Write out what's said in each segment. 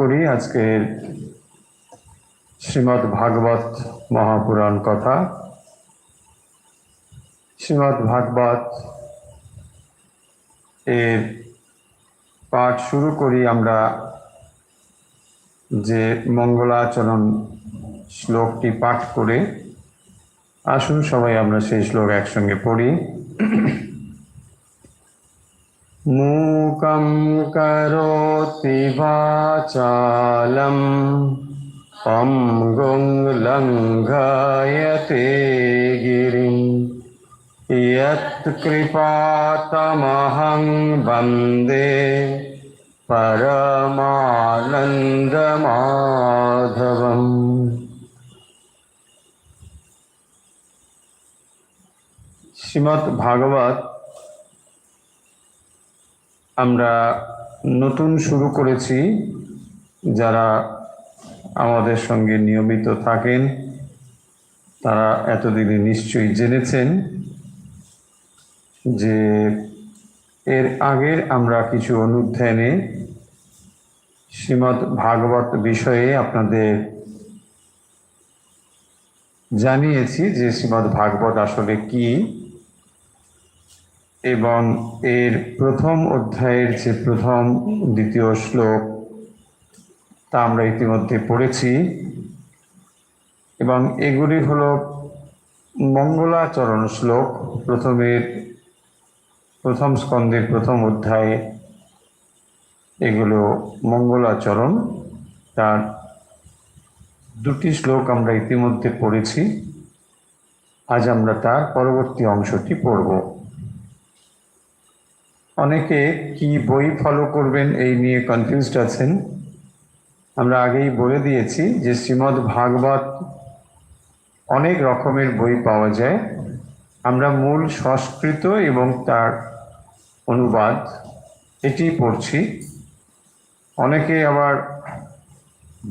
করি আজকের শ্রীমদ্ ভাগবত মহাপুরাণ কথা। শ্রীমদ্ ভাগবত এর পাঠ শুরু করি আমরা যে মঙ্গলাচরণ শ্লোকটি পাঠ করে। আসুন সবাই আমরা সেই শ্লোক একসঙ্গে পড়ি। মূকং করোতি বাচালম পঙ্গুং লঙ্ঘয়তে গিরিম ইয়ৎ কৃপাতমহং বন্দে পরমানন্দমাধবম। শ্রীমদ্ ভাগবত আমরা নতুন শুরু করেছি। যারা আমাদের সঙ্গে নিয়মিত থাকেন তারা এতদিনে নিশ্চয়ই জেনেছেন যে এর আগের আমরা কিছু অনুধ্যানে শ্রীমদ্ ভাগবত বিষয়ে আপনাদের জানিয়েছি যে শ্রীমদ্ ভাগবত আসলে কি, এবং এর প্রথম অধ্যায়ের যে প্রথম দ্বিতীয় শ্লোক তা আমরা ইতিমধ্যে পড়েছি, এবং এগুলি হলো মঙ্গলাচরণ শ্লোক। প্রথম স্কন্ধের প্রথম অধ্যায়ে এগুলো মঙ্গলাচরণ, তার দুটি শ্লোক আমরা ইতিমধ্যে পড়েছি। আজ আমরা তার পরবর্তী অংশটি পড়ব। অনেকে কি বই ফলো করবেন এই নিয়ে কনফিউজড আছেন। আমরা আগেই বলে দিয়েছি যে শ্রীমদ্ ভাগবত অনেক রকমের বই পাওয়া যায়। আমরা মূল সংস্কৃত এবং তার অনুবাদ এটি পড়ছি। অনেকে আবার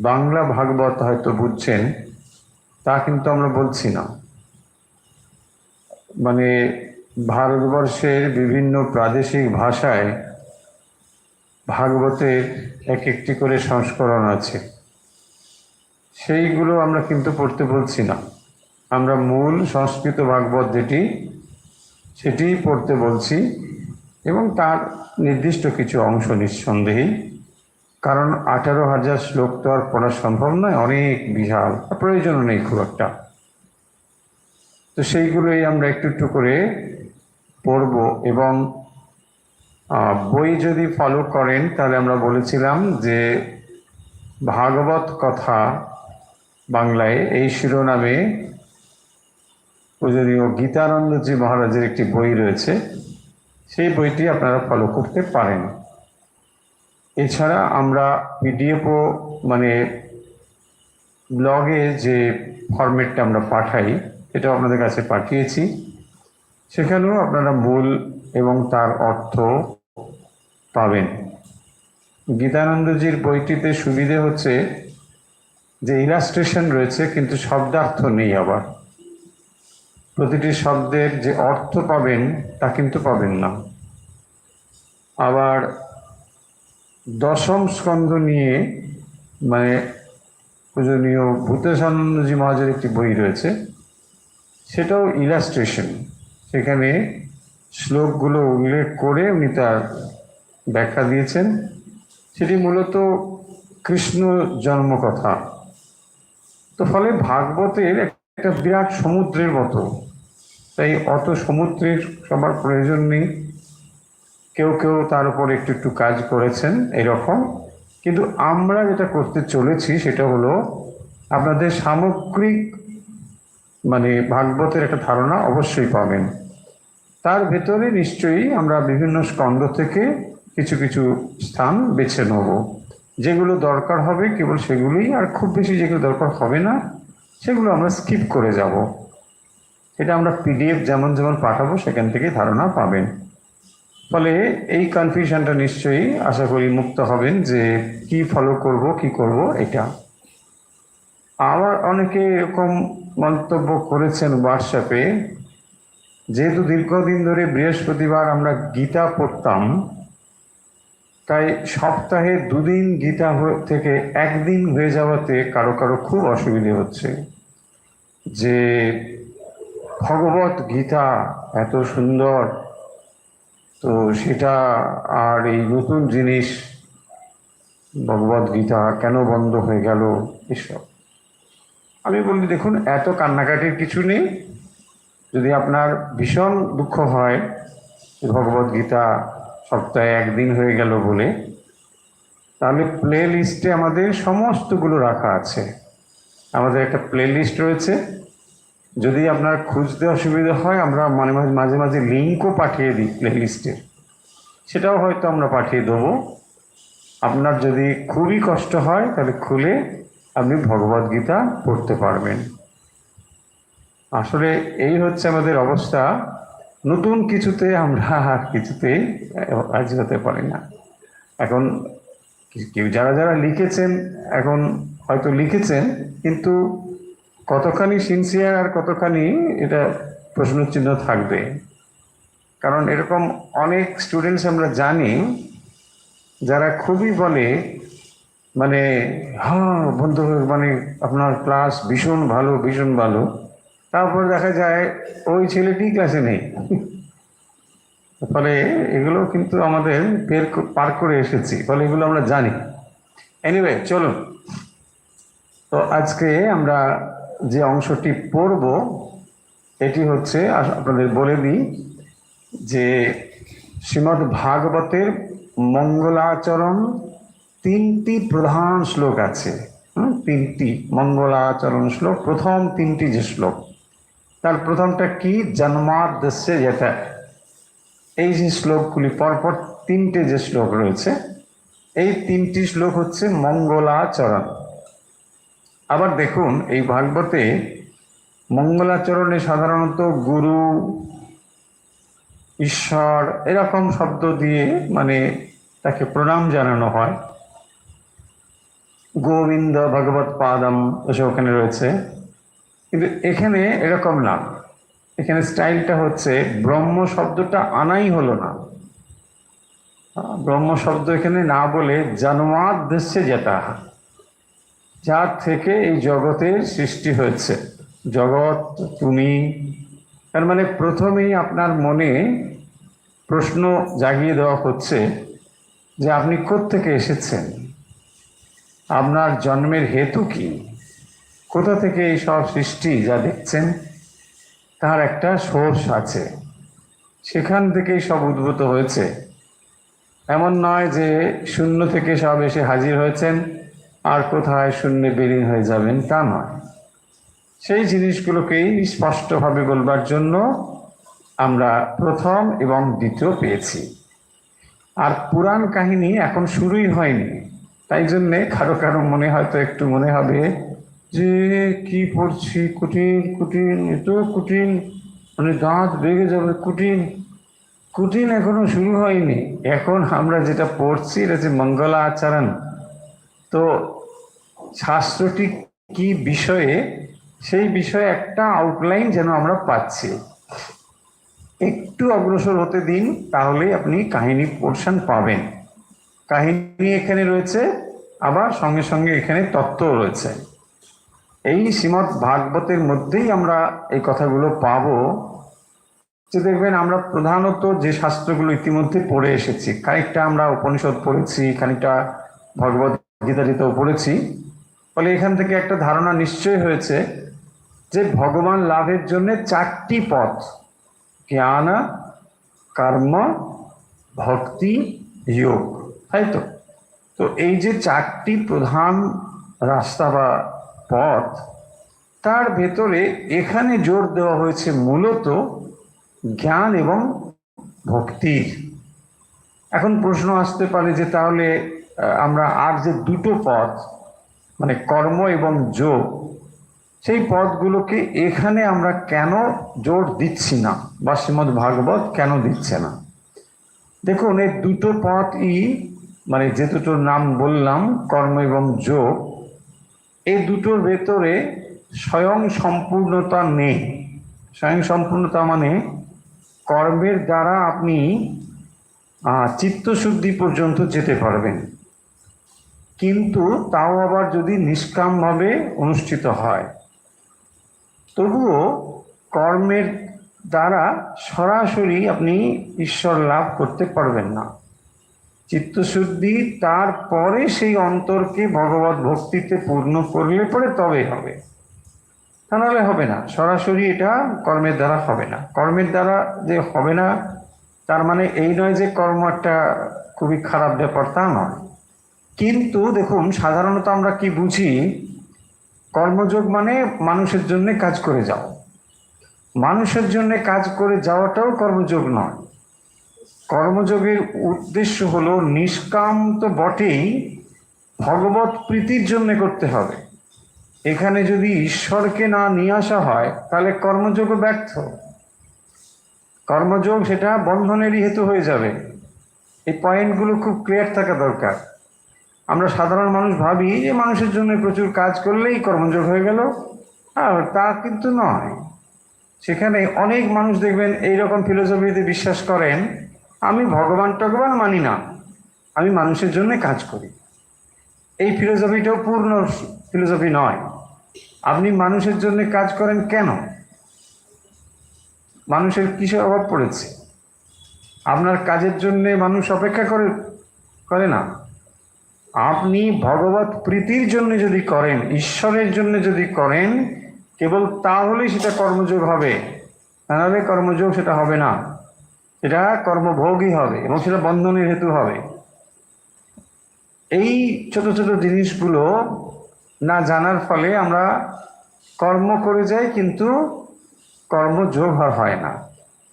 বাংলা ভাগবত হয়তো বুঝছেন, তা কিন্তু আমরা বলছি না। মানে ভারতবর্ষের বিভিন্ন প্রাদেশিক ভাষায় ভাগবতের এক একটি করে সংস্করণ আছে, সেইগুলো আমরা কিন্তু পড়তে বলছি না। আমরা মূল সংস্কৃত ভাগবত যেটি সেটিই পড়তে বলছি, এবং তার নির্দিষ্ট কিছু অংশ নিঃসন্দেহেই, কারণ 18,000 শ্লোক তো আর পড়া সম্ভব নয়, অনেক বিশাল, প্রয়োজনও নেই খুব একটা। তো সেইগুলোই আমরা একটু একটু করে পড়ব। এবং বই যদি ফলো করেন তাহলে আমরা বলেছিলাম যে ভাগবত কথা বাংলায় এই শিরোনামে পূজনীয় গীতানন্দজি মহারাজের একটি বই রয়েছে, সেই বইটি আপনারা ফলো করতে পারেন। এছাড়া আমরা পিডিএফও মানে ব্লগে যে ফরম্যাটটা আমরা পাঠাই এটা আপনাদের কাছে পাঠিয়েছি, সেখানেও আপনারা মূল এবং তার অর্থ পাবেন। গীতানন্দজির বইটিতে সুবিধে হচ্ছে যে ইলাস্ট্রেশন রয়েছে কিন্তু শব্দার্থ নেই। আবার প্রতিটি শব্দের যে অর্থ পাবেন তা কিন্তু পাবেন না। আবার দশম স্কন্ধ নিয়ে মানে পূজনীয় ভূতেশানন্দজি মহারাজের একটি বই রয়েছে, সেটাও ইলাস্ট্রেশন। সেখানে শ্লোকগুলো উল্লেখ করে উনি তার ব্যাখ্যা দিয়েছেন। সেটি মূলত কৃষ্ণ জন্মকথা। তো ফলে ভাগবতের একটা বিরাট সমুদ্রের মতো, তাই অত সমুদ্রের সবার প্রয়োজন নেই। কেউ কেউ তার উপর একটু একটু কাজ করেছেন এরকম, কিন্তু আমরা যেটা করতে চলেছি সেটা হলো আপনাদের সামগ্রিক মানে ভাগবতের একটা ধারণা অবশ্যই পাবেন। তার ভেতরে নিশ্চয়ই আমরা বিভিন্ন স্কন্ধ থেকে কিছু কিছু স্থান বেছে নেব, যেগুলো দরকার হবে কেবল সেগুলোই, আর খুব বেশি যেগুলো দরকার হবে না সেগুলো আমরা স্কিপ করে যাব। এটা আমরা পিডিএফ যেমন যেমন পাঠাবো সেখান থেকে ধারণা পাবেন। ফলে এই কনফিউশনটা নিশ্চয়ই আশা করি মুক্ত হবেন যে কি ফলো করব কি করব এটা। আবার অনেকে এরকম মন্তব্য করেছেন হোয়াটসঅ্যাপে, যেহেতু দীর্ঘদিন ধরে বৃহস্পতিবার আমরা গীতা পড়তাম, তাই সপ্তাহে 2 দিন গীতা থেকে একদিন হয়ে যাওয়াতে কারো কারো খুব অসুবিধে হচ্ছে যে ভগবত গীতা এত সুন্দর, তো সেটা আর এই নতুন জিনিস ভগবত গীতা কেন বন্ধ হয়ে গেল এসব। আমি বলি দেখুন, এত কান্নাকাটির কিছু নেই। যদি আপনার ভীষণ দুঃখ হয় ভগবত গীতা সপ্তাহে একদিন হয়ে গেল বলে, তাহলে প্লে লিস্টে আমাদের সমস্তগুলো রাখা আছে। আমাদের একটা প্লে লিস্ট রয়েছে, যদি আপনার খুঁজতে অসুবিধা হয় আমরা মাঝে মাঝে লিঙ্কও পাঠিয়ে দিই প্লে লিস্টের, সেটাও হয়তো আমরা পাঠিয়ে দেবো। আপনার যদি খুবই কষ্ট হয় তাহলে খুলে আপনি ভগবত গীতা পড়তে পারবেন। আসলে এই হচ্ছে আমাদের অবস্থা, নতুন কিছুতে আমরা কিছুতেই রাজি হতে পারি না। এখন কেউ যারা যারা লিখেছেন এখন হয়তো লিখেছেন, কিন্তু কতখানি সিনসিয়ার আর কতখানি এটা প্রশ্নচিহ্ন থাকবে। কারণ এরকম অনেক স্টুডেন্টস আমরা জানি যারা খুবই বলে মানে হ্যাঁ বন্ধু, মানে আপনার ক্লাস ভীষণ ভালো ভীষণ ভালো, তারপর দেখা যায় ওই ছেলেটি ক্লাসে নেই। ফলে এগুলো কিন্তু আমাদের পার করে এসেছি, ফলে এগুলো আমরা জানি। এনিওয়ে চলুন, তো আজকে আমরা যে অংশটি পড়ব এটি হচ্ছে, আপনাদের বলে দিই যে শ্রীমদ্ ভাগবতের মঙ্গলাচরণ 3টি প্রধান শ্লোক আছে। 3টি মঙ্গলাচরণ শ্লোক, প্রথম 3টি যে শ্লোক, তার প্রথমটা কি, জন্মাদ্যস্য যথা। এই যে শ্লোকগুলি পরপর 3টে যে শ্লোক রয়েছে, এই 3টি শ্লোক হচ্ছে মঙ্গলাচরণ। আবার দেখুন এই ভাগবতে মঙ্গলাচরণে সাধারণত গুরু, ঈশ্বর এরকম শব্দ দিয়ে মানে তাকে প্রণাম জানানো হয়। গোবিন্দ, ভগবত পাদম এসব ওখানে রয়েছে, কিন্তু এখানে এরকম না। এখানে স্টাইলটা হচ্ছে ব্রহ্ম শব্দটা আনাই হলো না। ব্রহ্ম শব্দ এখানে না বলে জন্মাদ্যস্য যেটা, যার থেকে এই জগতের সৃষ্টি হয়েছে, জগৎ তুমি। তার মানে প্রথমেই আপনার মনে প্রশ্ন জাগিয়ে দেওয়া হচ্ছে যে আপনি কোত্থেকে এসেছেন, আপনার জন্মের হেতু কি, কোথা থেকে এই সব সৃষ্টি যা দেখছেন তার একটা সোর্স আছে, সেখান থেকেই সব উদ্ভূত হয়েছে। এমন নয় যে শূন্য থেকে সব এসে হাজির হয়েছেন আর কোথায় শূন্যে বিলীন হয়ে যাবেন, তা নয়। সেই জিনিসগুলোকেই স্পষ্টভাবে বলবার জন্য আমরা প্রথম এবং দ্বিতীয় পেয়েছি। আর পুরাণ কাহিনী এখন শুরুই হয়নি, তাই জন্যে কারো কারো মনে হয়তো একটু মনে হবে যে কি পড়ছি, কঠিন কঠিন, এত কঠিন, মানে দাঁত বেগে যাবে, কঠিন কঠিন এখনো শুরু হয়নি। এখন আমরা যেটা পড়ছি এটা হচ্ছে মঙ্গলাচরণ। তো শাস্ত্রটি কি বিষয়ে, সেই বিষয়ে একটা আউটলাইন যেন আমরা পাচ্ছি। একটু অগ্রসর হতে দিন, তাহলেই আপনি কাহিনী পোর্শন পাবেন। কাহিনী এখানে রয়েছে, আবার সঙ্গে সঙ্গে এখানে তত্ত্ব রয়েছে। এই শ্রীমদ্ ভাগবতের মধ্যেই আমরা এই কথাগুলো পাবো। যে দেখবেন আমরা প্রধানত যে শাস্ত্রগুলো ইতিমধ্যে পড়ে এসেছি, খানিকটা আমরা উপনিষদ পড়েছি, খানিকটা ভগবত গীতাটিতেও পড়েছি, ফলে এখান থেকে একটা ধারণা নিশ্চয় হয়েছে যে ভগবান লাভের জন্য 4টি পথ, জ্ঞান, কর্ম, ভক্তি, যোগ, তাই তো? তো এই যে 4টি প্রধান রাস্তা বা পথ, তার ভেতরে এখানে জোর দেওয়া হয়েছে মূলত জ্ঞান এবং ভক্তির। এখন প্রশ্ন আসতে পারে যে তাহলে আমরা আর যে 2টো পথ মানে কর্ম এবং যোগ, সেই পথগুলোকে এখানে আমরা কেন জোর দিচ্ছি না, বা শ্রীমদ্ ভাগবত কেন দিচ্ছে না? দেখুন এই 2টো পথই মানে যে দুটোর নাম বললাম, কর্ম এবং যোগ, এই দুটোর ভেতরে স্বয়ং সম্পূর্ণতা নেই। স্বয়ং সম্পূর্ণতা মানে কর্মের দ্বারা আপনি চিত্তশুদ্ধি পর্যন্ত যেতে পারবেন, কিন্তু তাও আবার যদি নিষ্কামভাবে অনুষ্ঠিত হয়। তবুও কর্মের দ্বারা সরাসরি আপনি ঈশ্বর লাভ করতে পারবেন না। চিত্তশুদ্ধি তারপরে সেই অন্তরকে ভগবত ভক্তিতে পূর্ণ করলে পরে তবে হবে, তা নাহলে হবে না। সরাসরি এটা কর্মের দ্বারা হবে না। কর্মের দ্বারা যে হবে না তার মানে এই নয় যে কর্ম একটা খুবই খারাপ ব্যাপার, তা নয়। কিন্তু দেখুন, সাধারণত আমরা কি বুঝি, কর্মযোগ মানে মানুষের জন্য কাজ করে যাও। মানুষের জন্য কাজ করে যাওয়াটাও কর্মযোগ নয়। কর্মযোগের উদ্দেশ্য হলো নিষ্কাম তো বটেই, ভগবত প্রীতির জন্য করতে হবে। এখানে যদি ঈশ্বরকে না নিয়ে আসা হয় তাহলে কর্মযোগও ব্যর্থ। কর্মযোগ সেটা বন্ধনেরই হেতু হয়ে যাবে। এই পয়েন্টগুলো খুব ক্লিয়ার থাকা দরকার। আমরা সাধারণ মানুষ ভাবি যে মানুষের জন্য প্রচুর কাজ করলেই কর্মযোগ হয়ে গেল, আর তা কিন্তু নয়। সেখানে অনেক মানুষ দেখবেন এইরকম ফিলোসফিতে বিশ্বাস করেন, আমি ভগবান টগবান মানি না, আমি মানুষের জন্য কাজ করি। এই ফিলোসফিটাও পূর্ণ ফিলোসফি নয়। আপনি মানুষের জন্য কাজ করেন কেন? মানুষের কিসের অভাব পড়েছে? আপনার কাজের জন্য মানুষ অপেক্ষা করে না। আপনি ভগবত প্রীতির জন্য যদি করেন, ঈশ্বরের জন্য যদি করেন, কেবল তাহলেই সেটা কর্মযোগ হবে, নাহলে কর্মযোগ সেটা হবে না। এটা কর্মভোগই হবে এবং সেটা বন্ধনের হেতু হবে। এই ছোট ছোট জিনিসগুলো না জানার ফলে আমরা কর্ম করে যাই, কিন্তু কর্মযোগ হয় না।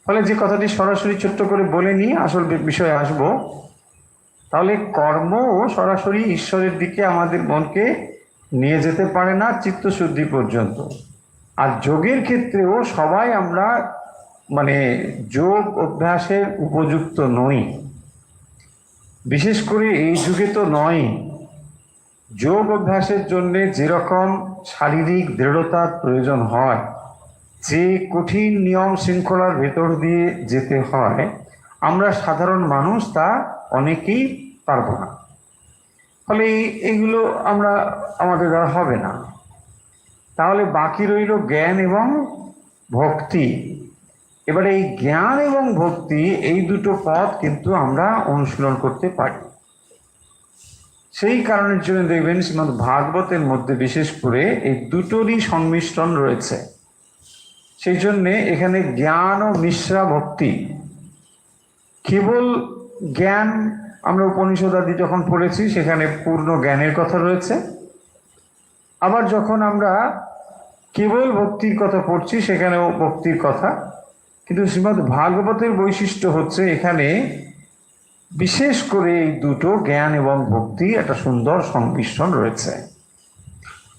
ফলে যে কথাটি সরাসরি ছোট্ট করে বলে নিই, আসল বিষয়ে আসব। তাহলে কর্ম সরাসরি ঈশ্বরের দিকে আমাদের মনকে নিয়ে যেতে পারে না চিত্তশুদ্ধি পর্যন্ত। আর যোগের ক্ষেত্রেও সবাই আমরা যোগ অভ্যাসের উপযুক্ত নই। বিশেষ করে এই যুগে তো নয়। যোগ অভ্যাসের জন্য যেরকম শারীরিক দৃঢ়তার প্রয়োজন হয়, যে কঠিন নিয়ম শৃঙ্খলার ভেতর দিয়ে যেতে হয়, আমরা সাধারণ মানুষ তা অনেকেই পারবো না। ফলে এইগুলো আমাদের দ্বারা হবে না। তাহলে বাকি রইল জ্ঞান এবং ভক্তি। এবারে এই জ্ঞান এবং ভক্তি, এই দুটো পথ কিন্তু আমরা অনুশীলন করতে পারি। সেই কারণের জন্য দেখবেন শ্রীমদ্ ভাগবতের মধ্যে বিশেষ করে এই দুটোরই সংমিশ্রণ রয়েছে। সেই জন্যে এখানে জ্ঞান ও মিশ্রা ভক্তি। কেবল জ্ঞান আমরা উপনিষদ আদি যখন পড়েছি সেখানে পূর্ণ জ্ঞানের কথা রয়েছে, আবার যখন আমরা কেবল ভক্তির কথা পড়ছি সেখানেও ভক্তির কথা। কিন্তু শ্রীমদ্ ভাগবতের বৈশিষ্ট্য হচ্ছে এখানে বিশেষ করে এই দুটো জ্ঞান এবং ভক্তি একটা সুন্দর সংমিশ্রণ রয়েছে।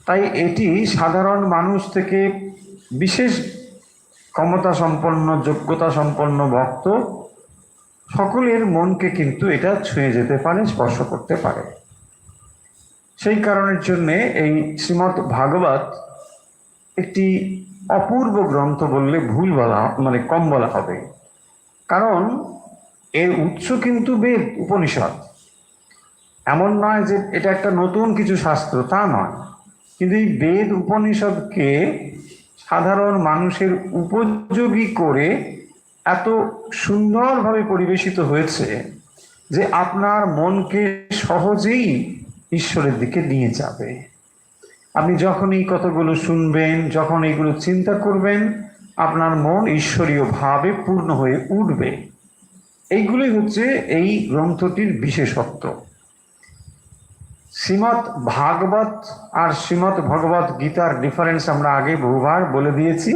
তাই এটি সাধারণ মানুষ থেকে বিশেষ ক্ষমতা সম্পন্ন, যোগ্যতা সম্পন্ন ভক্ত সকলের মনকে কিন্তু এটা ছুঁয়ে যেতে পারে, স্পর্শ করতে পারে। সেই কারণের জন্যে এই শ্রীমদ্ ভাগবত একটি অপূর্ব গ্রন্থ বললে ভুল বলা, কম বলা হবে। কারণ এর উৎস কিন্তু বেদ, উপনিষদ। এমন নয় যে এটা একটা নতুন কিছু শাস্ত্র, তা নয়। কিন্তু এই বেদ উপনিষদকে সাধারণ মানুষের উপযোগী করে এত সুন্দরভাবে পরিবেশিত হয়েছে যে আপনার মনকে সহজেই ঈশ্বরের দিকে নিয়ে যাবে। আপনি যখন এই কথাগুলো শুনবেন, যখন এইগুলো চিন্তা করবেন, আপনার মন ঈশ্বরীয় ভাবে পূর্ণ হয়ে উঠবে। এইগুলোই হচ্ছে এই গ্রন্থটির বিশেষত্ব। শ্রীমদ্ ভাগবত আর শ্রীমদ্ ভগবত গীতার ডিফারেন্স আমরা আগে বহুবার বলে দিয়েছি,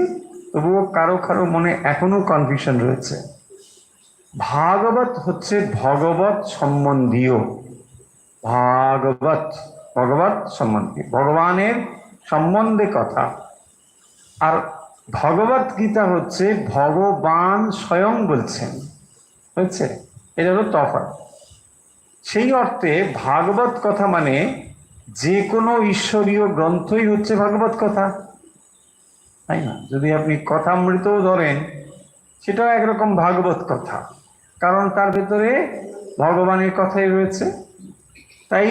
তবুও কারো কারো মনে এখনো কনফিউশন রয়েছে। ভাগবত হচ্ছে ভগবত সম্বন্ধীয়, ভগবত সম্বন্ধীয়, ভগবানের সম্বন্ধে কথা। আর ভগবত গীতা হচ্ছে ভগবান স্বয়ং বলছেন, বুঝছে? এটা হলো তফাৎ। সেই অর্থে ভাগবত কথা মানে যে কোনো ঈশ্বরীয় গ্রন্থই হচ্ছে ভাগবত কথা, তাই না? যদি আপনি কথামৃতও ধরেন, সেটাও একরকম ভাগবত কথা। কারণ তার ভেতরে ভগবানের কথাই রয়েছে। তাই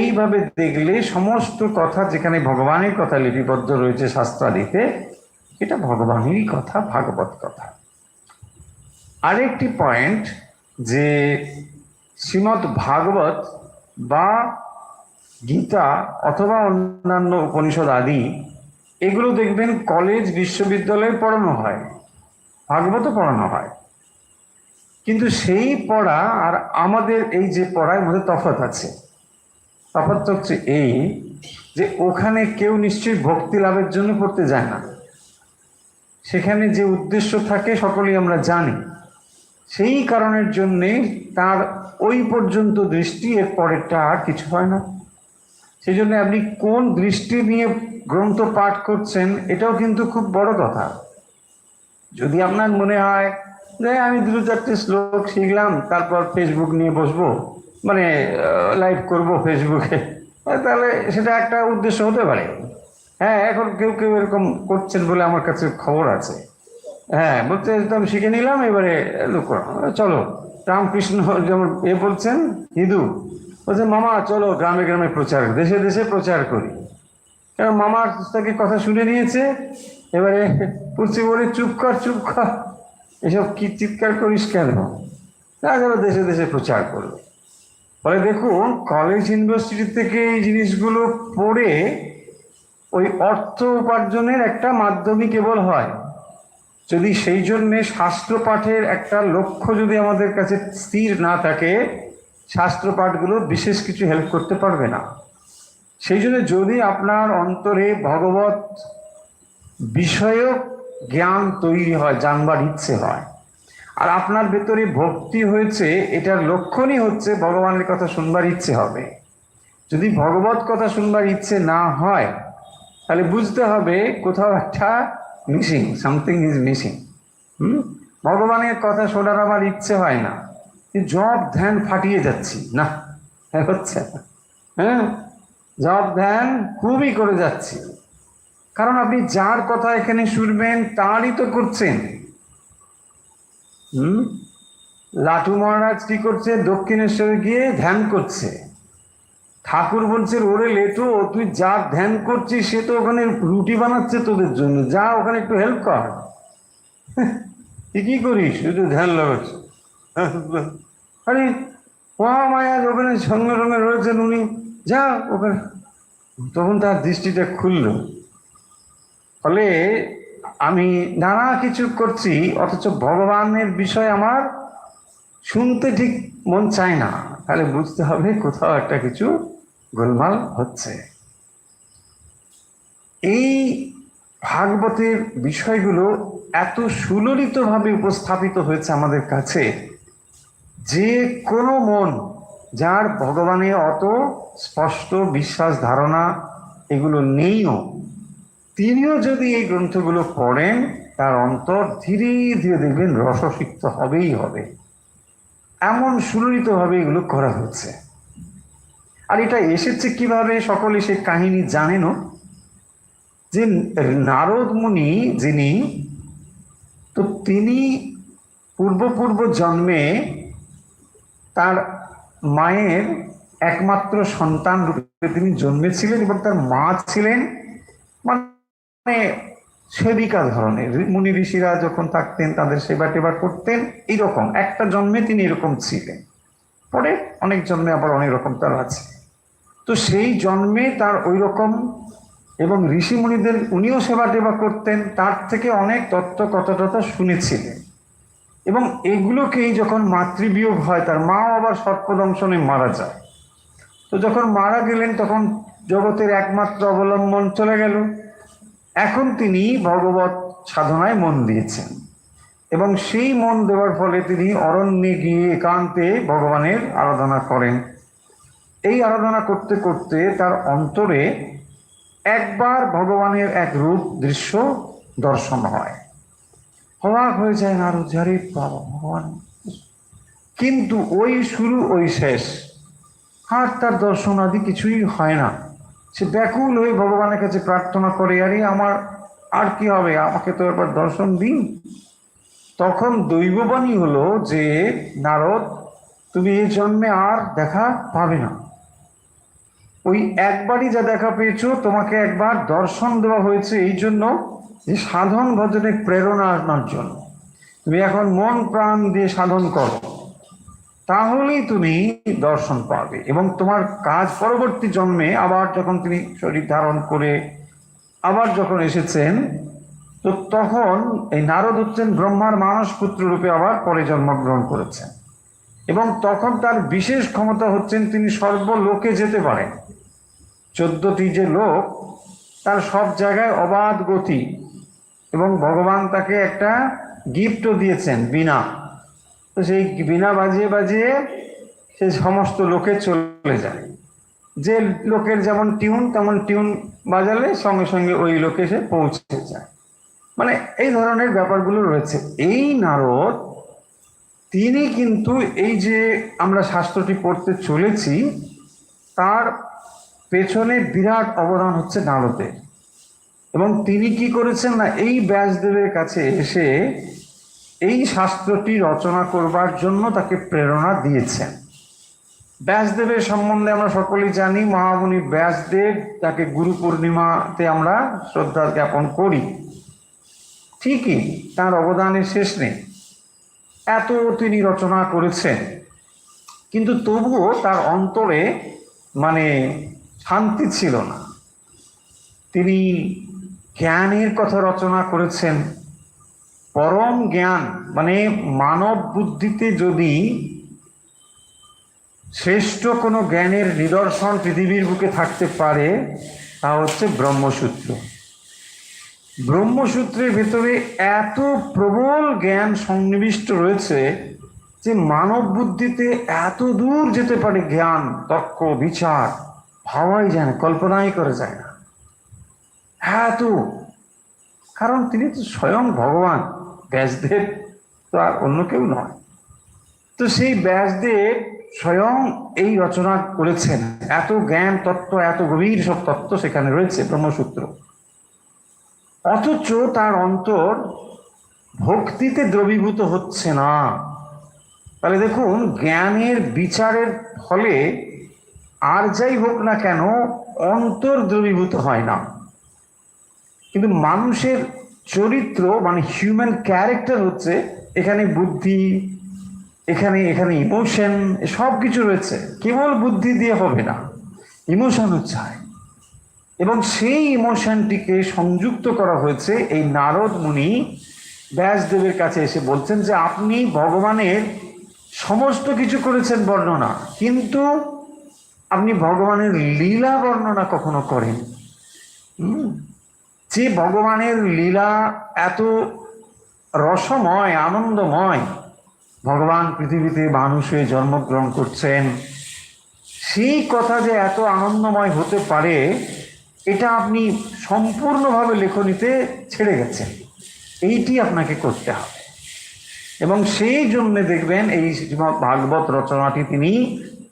এইভাবে দেখলে সমস্ত কথা যেখানে ভগবানের কথা লিপিবদ্ধ রয়েছে শাস্ত্রাদিতে, এটা ভগবানেরই কথা, ভাগবত কথা। আরেকটি পয়েন্ট, যে শ্রীমদ্ ভাগবত বা গীতা অথবা অন্যান্য উপনিষদ আদি, এগুলো দেখবেন কলেজ বিশ্ববিদ্যালয়ে পড়ানো হয়, ভাগবতও পড়ানো হয়, কিন্তু সেই পড়া আর আমাদের এই যে পড়ার মধ্যে তফাৎ আছে। তফাৎ হচ্ছে এই যে ওখানে কেউ নিশ্চয়ই ভক্তি লাভের জন্য পড়তে যায় না, সেখানে যে উদ্দেশ্য থাকে সকলেই আমরা জানি। সেই কারণের জন্যে তার ওই পর্যন্ত দৃষ্টি, এর পরেরটা আর কিছু হয় না। সেই জন্য আপনি কোন দৃষ্টি নিয়ে গ্রন্থ পাঠ করছেন এটাও কিন্তু খুব বড় কথা। যদি আপনার মনে হয় যে আমি 2-4টে শ্লোক শিখলাম, তারপর ফেসবুক নিয়ে বসবো, মানে লাইভ করব ফেসবুকে, তাহলে সেটা একটা উদ্দেশ্য হতে পারে। হ্যাঁ, এখন কেউ কেউ এরকম করছেন বলে আমার কাছে খবর আছে। হ্যাঁ, বলতে আমি শিখে নিলাম, এবারে চলো রামকৃষ্ণ যেমন বলছেন, হিন্দু বলছে মামা চলো গ্রামে গ্রামে প্রচার, দেশে দেশে প্রচার করি। কারণ মামার তাকে কথা শুনে নিয়েছে, এবারে পুরছি বলে চুপ কর চুপ কর, এসব কি চিৎকার করিস কেন, তারা দেশে দেশে প্রচার করবে। ফলে দেখুন, কলেজ ইউনিভার্সিটি থেকে এই জিনিসগুলো পড়ে ওই অর্থ উপার্জনের একটা মাধ্যমই কেবল হয়। যদি সেই জন্যে শাস্ত্র পাঠের একটা লক্ষ্য যদি আমাদের কাছে স্থির না থাকে, শাস্ত্র পাঠগুলো বিশেষ কিছু হেল্প করতে পারবে না। সেই জন্য যদি আপনার অন্তরে ভগবত বিষয়ক জ্ঞান তৈরি হয়, জানবার ইচ্ছে হয়, আর আপনার ভেতরে ভক্তি হয়েছে, এটার লক্ষণই হচ্ছে ভগবানের কথা শুনবার ইচ্ছে হবে। যদি ভগবত কথা শুনবার ইচ্ছে না হয়, তাহলে বুঝতে হবে কোথাও একটা মিসিং, সামথিং ইজ মিসিং। ভগবানের কথা শোনার আমার ইচ্ছে হয় না, জপ ধ্যান ফাটিয়ে যাচ্ছি না, হচ্ছে হ্যাঁ, জপ ধ্যান খুবই করে যাচ্ছি। কারণ আপনি যার কথা এখানে শুনবেন তারই তো করছেন। লাটু মহারাজ কি করছে, দক্ষিণেশ্বরে গিয়ে ধ্যান করছে। ঠাকুর বলছে ওরে লেটু, তুই যার ধ্যান করছিস সে তো ওখানে রুটি বানাচ্ছে তোদের জন্য, যা ওখানে একটু হেল্প কর। তুই কি করিস, শুধু ধ্যান লাগাচ্ছ। আরে মহামায়া ওখানে সঙ্গে সঙ্গে রয়েছেন উনি, যা ওখানে। তখন তার দৃষ্টিটা খুলল। ফলে আমি নানা কিছু করছি, অথচ ভগবানের বিষয় আমার শুনতে ঠিক মন চায় না, তাহলে বুঝতে হবে কোথাও একটা কিছু গোলমাল হচ্ছে। এই ভাগবতের বিষয়গুলো এত সুললিতভাবে উপস্থাপিত হয়েছে আমাদের কাছে, যে কোনো মন যার ভগবানে অত স্পষ্ট বিশ্বাস ধারণা এগুলো নেইও, তিনিও যদি এই গ্রন্থগুলো পড়েন, তার অন্তর ধীরে ধীরে দেখবেন রসসিক্ত হবেই হবে। এমন সুললিতভাবে এগুলো করা হচ্ছে। আর এটা এসেছে কিভাবে, সকলে সে কাহিনী জানেনও, যে নারদ মুনি যিনি, তো তিনি পূর্ব জন্মে তার মায়ের একমাত্র সন্তান রূপে তিনি জন্মেছিলেন, এবং তার মা ছিলেন মানে সেবিকা ধরনের। মুনি ঋষিরা যখন থাকতেন তাদের সেবা টেবা করতেন, এইরকম একটা জন্মে তিনি এরকম ছিলেন। পরে অনেক জন্মে আবার অনেক রকম তার আছে। তো সেই জন্মে তার ওই রকম, এবং ঋষি মুনিদের উনিও সেবা টেবা করতেন, তার থেকে অনেক তত্ত্ব কথা শুনেছিলেন। এবং এগুলোকেই যখন মাতৃবিয়োগ হয়, তার মাও আবার সর্পদংশনে মারা যায়। তো যখন মারা গেলেন তখন জগতের একমাত্র অবলম্বন চলে গেল। এখন তিনি ভগবত সাধনায় মন দিয়েছেন, এবং সেই মন দেওয়ার ফলে তিনি অরণ্যে গিয়ে একান্তে ভগবানের আরাধনা করেন। এই আরাধনা করতে করতে তার অন্তরে একবার ভগবানের এক রূপ দৃশ্য দর্শন হয়। অবাক হয়ে যায় নারদ, যারে বাবা ভগবান। কিন্তু ওই শুরু ওই শেষ, আর তার দর্শন আদি কিছুই হয় না। সে ব্যাকুল হয়ে ভগবানের কাছে প্রার্থনা করে, আরে আমার আর কি হবে, আমাকে তো এবার দর্শন দিন। তখন দৈববাণী হলো যে নারদ, তুমি এই জন্মে আর দেখা পাবে না। ওই একবারই যা দেখা পেয়েছো, তোমাকে একবার দর্শন দেওয়া হয়েছে এই জন্য যে সাধন ভজনে প্রেরণা আনার জন্য। তুমি এখন মন প্রাণ দিয়ে সাধন করো, তাহলেই তুমি দর্শন পাবে। এবং তোমার কাজ পরবর্তী জন্মে আবার যখন তিনি শরীর ধারণ করে আবার যখন এসেছেন, তো তখন এই নারদ হচ্ছেন ব্রহ্মার মানস পুত্র রূপে আবার পরে জন্মগ্রহণ করেছেন। এবং তখন তার বিশেষ ক্ষমতা হচ্ছেন তিনি সর্বলোকে যেতে পারেন। 14টি যে লোক, তার সব জায়গায় অবাধ গতি, এবং ভগবান তাকে একটা গিফটও দিয়েছেন, বীণা। তো সেই বীণা বাজিয়ে বাজিয়ে সে সমস্ত লোকে চলে যায়। যে লোকের যেমন টিউন তেমন টিউন বাজালে সঙ্গে সঙ্গে ওই লোকে সে পৌঁছে যায়। মানে এই ধরনের ব্যাপারগুলো রয়েছে। এই নারদ তিনি কিন্তু এই যে আমরা শাস্ত্রটি পড়তে চলেছি, তার পেছনে বিরাট অবদান হচ্ছে নারদের। এবং তিনি কি করেছেন না, এই ব্যাসদেবের কাছে এসে এই শাস্ত্রটি রচনা করবার জন্য তাকে প্রেরণা দিয়েছেন। ব্যাসদেবের সম্বন্ধে আমরা সকলেই জানি, মহামুনি ব্যাসদেব, তাকে গুরু পূর্ণিমাতে আমরা শ্রদ্ধা জ্ঞাপন করি। ঠিকই, তার অবদানের শেষ নেই, এত তিনি রচনা করেছেন। কিন্তু তবুও তার অন্তরে মানে শান্তি ছিল না। তিনি জ্ঞানের কথা রচনা করেছেন, পরম জ্ঞান। মানে মানব বুদ্ধিতে যদি শ্রেষ্ঠ কোনো জ্ঞানের নিদর্শন পৃথিবীর বুকে থাকতে পারে, তা হচ্ছে ব্রহ্মসূত্র। ব্রহ্মসূত্রের ভেতরে এত প্রবল জ্ঞান সন্নিবিষ্ট রয়েছে যে মানব বুদ্ধিতে এত দূর যেতে পারে জ্ঞান, তর্ক, বিচার, ভাবাই যায় না, কল্পনাই করা যায় না এত। কারণ তিনি তো স্বয়ং ভগবান। ব্যাসদেব তো আর অন্য কেউ নয়। তো সেই ব্যাসদেব স্বয়ং এই রচনা করেছেন। এত জ্ঞান তত্ত্ব, এত গভীর সব তত্ত্ব সেখানে রয়েছে ব্রহ্মসূত্র। অথচ তার অন্তর ভক্তিতে দ্রবীভূত হচ্ছে না। তাহলে দেখুন, জ্ঞানের বিচারের ফলে আর যাই হোক না কেন অন্তর দ্রবীভূত হয় না। কিন্তু মানুষের চরিত্র মানে হিউম্যান ক্যারেক্টার হচ্ছে এখানে বুদ্ধি, এখানে এখানে ইমোশন, সব কিছু রয়েছে। কেবল বুদ্ধি দিয়ে হবে না, ইমোশনও চাই। এবং সেই ইমোশনটিকে সংযুক্ত করা হয়েছে। এই নারদ মুনি ব্যাসদেবের কাছে এসে বলছেন যে আপনি ভগবানের সমস্ত কিছু করেছেন বর্ণনা, কিন্তু আপনি ভগবানের লীলা বর্ণনা কখনো করেন। যে ভগবানের লীলা এত রসময়, আনন্দময়, ভগবান পৃথিবীতে মানুষ হয়ে জন্মগ্রহণ করছেন, সেই কথা যে এত আনন্দময় হতে পারে, এটা আপনি সম্পূর্ণভাবে লেখনীতে ছেড়ে গেছেন। এইটি আপনাকে করতে হবে। এবং সেই জন্য দেখবেন এই শ্রীমদ্ ভাগবত রচনাটি তিনি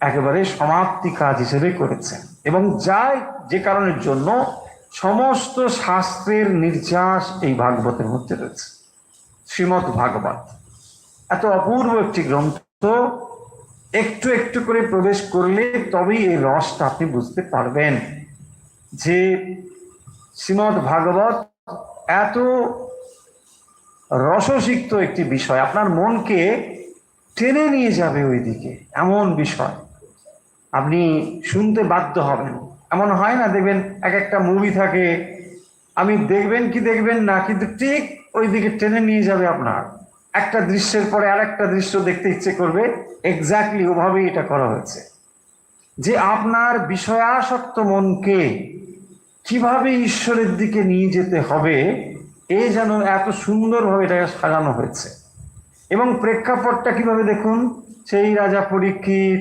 একেবারে সমাপ্তি কাজ হিসেবে করেছেন। এবং যে কারণের জন্য সমস্ত শাস্ত্রের নির্যাস এই ভাগবতের মধ্যে রয়েছে। শ্রীমদ্ ভাগবত এত অপূর্ব একটি গ্রন্থ, একটু একটু করে প্রবেশ করলে তবেই এই রসটা আপনি বুঝতে পারবেন যে শ্রীমদ্ ভাগবত এত রসসিক্ত একটি বিষয়, আপনার মনকে টেনে নিয়ে যাবে ওইদিকে, এমন বিষয় আপনি শুনতে বাধ্য হবেন। এমন হয় না, দেখবেন এক একটা মুভি থাকে, আমি দেখবেন কি দেখবেন না, কিন্তু ঠিক ওই দিকে টেনে নিয়ে যাবে আপনার। একটা দৃশ্যের পরে আর একটা দৃশ্য দেখতে ইচ্ছে করবে। এক্স্যাক্টলি ওভাবেই এটা করা হয়েছে, যে আপনার বিষয়াসক্ত মনকে কিভাবে ঈশ্বরের দিকে নিয়ে যেতে হবে, এই যেন এত সুন্দরভাবে এটাকে সাজানো হয়েছে। এবং প্রেক্ষাপটটা কিভাবে দেখুন, সেই রাজা পরীক্ষিত,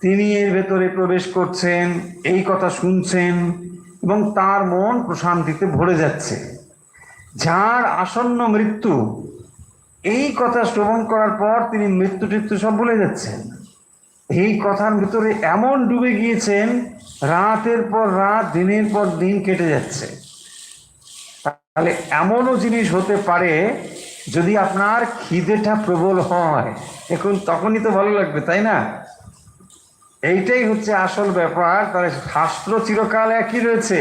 তিনি এর ভেতরে প্রবেশ করছেন, এই কথা শুনছেন এবং তার মন প্রশান্তিতে ভরে যাচ্ছে। যার আসন্ন মৃত্যু, এই কথা শ্রবণ করার পর তিনি মৃত্যু টিত্যু সব ভুলে যাচ্ছেন। এই কথার ভিতরে এমন ডুবে গিয়েছেন, রাতের পর রাত, দিনের পর দিন কেটে যাচ্ছে। তাহলে এমনও জিনিস হতে পারে যদি আপনার খিদেটা প্রবল হয়, এখন তখনই তো ভালো লাগবে, তাই না? এইটাই হচ্ছে আসল ব্যাপার। তাহলে শাস্ত্র চিরকাল একই রয়েছে।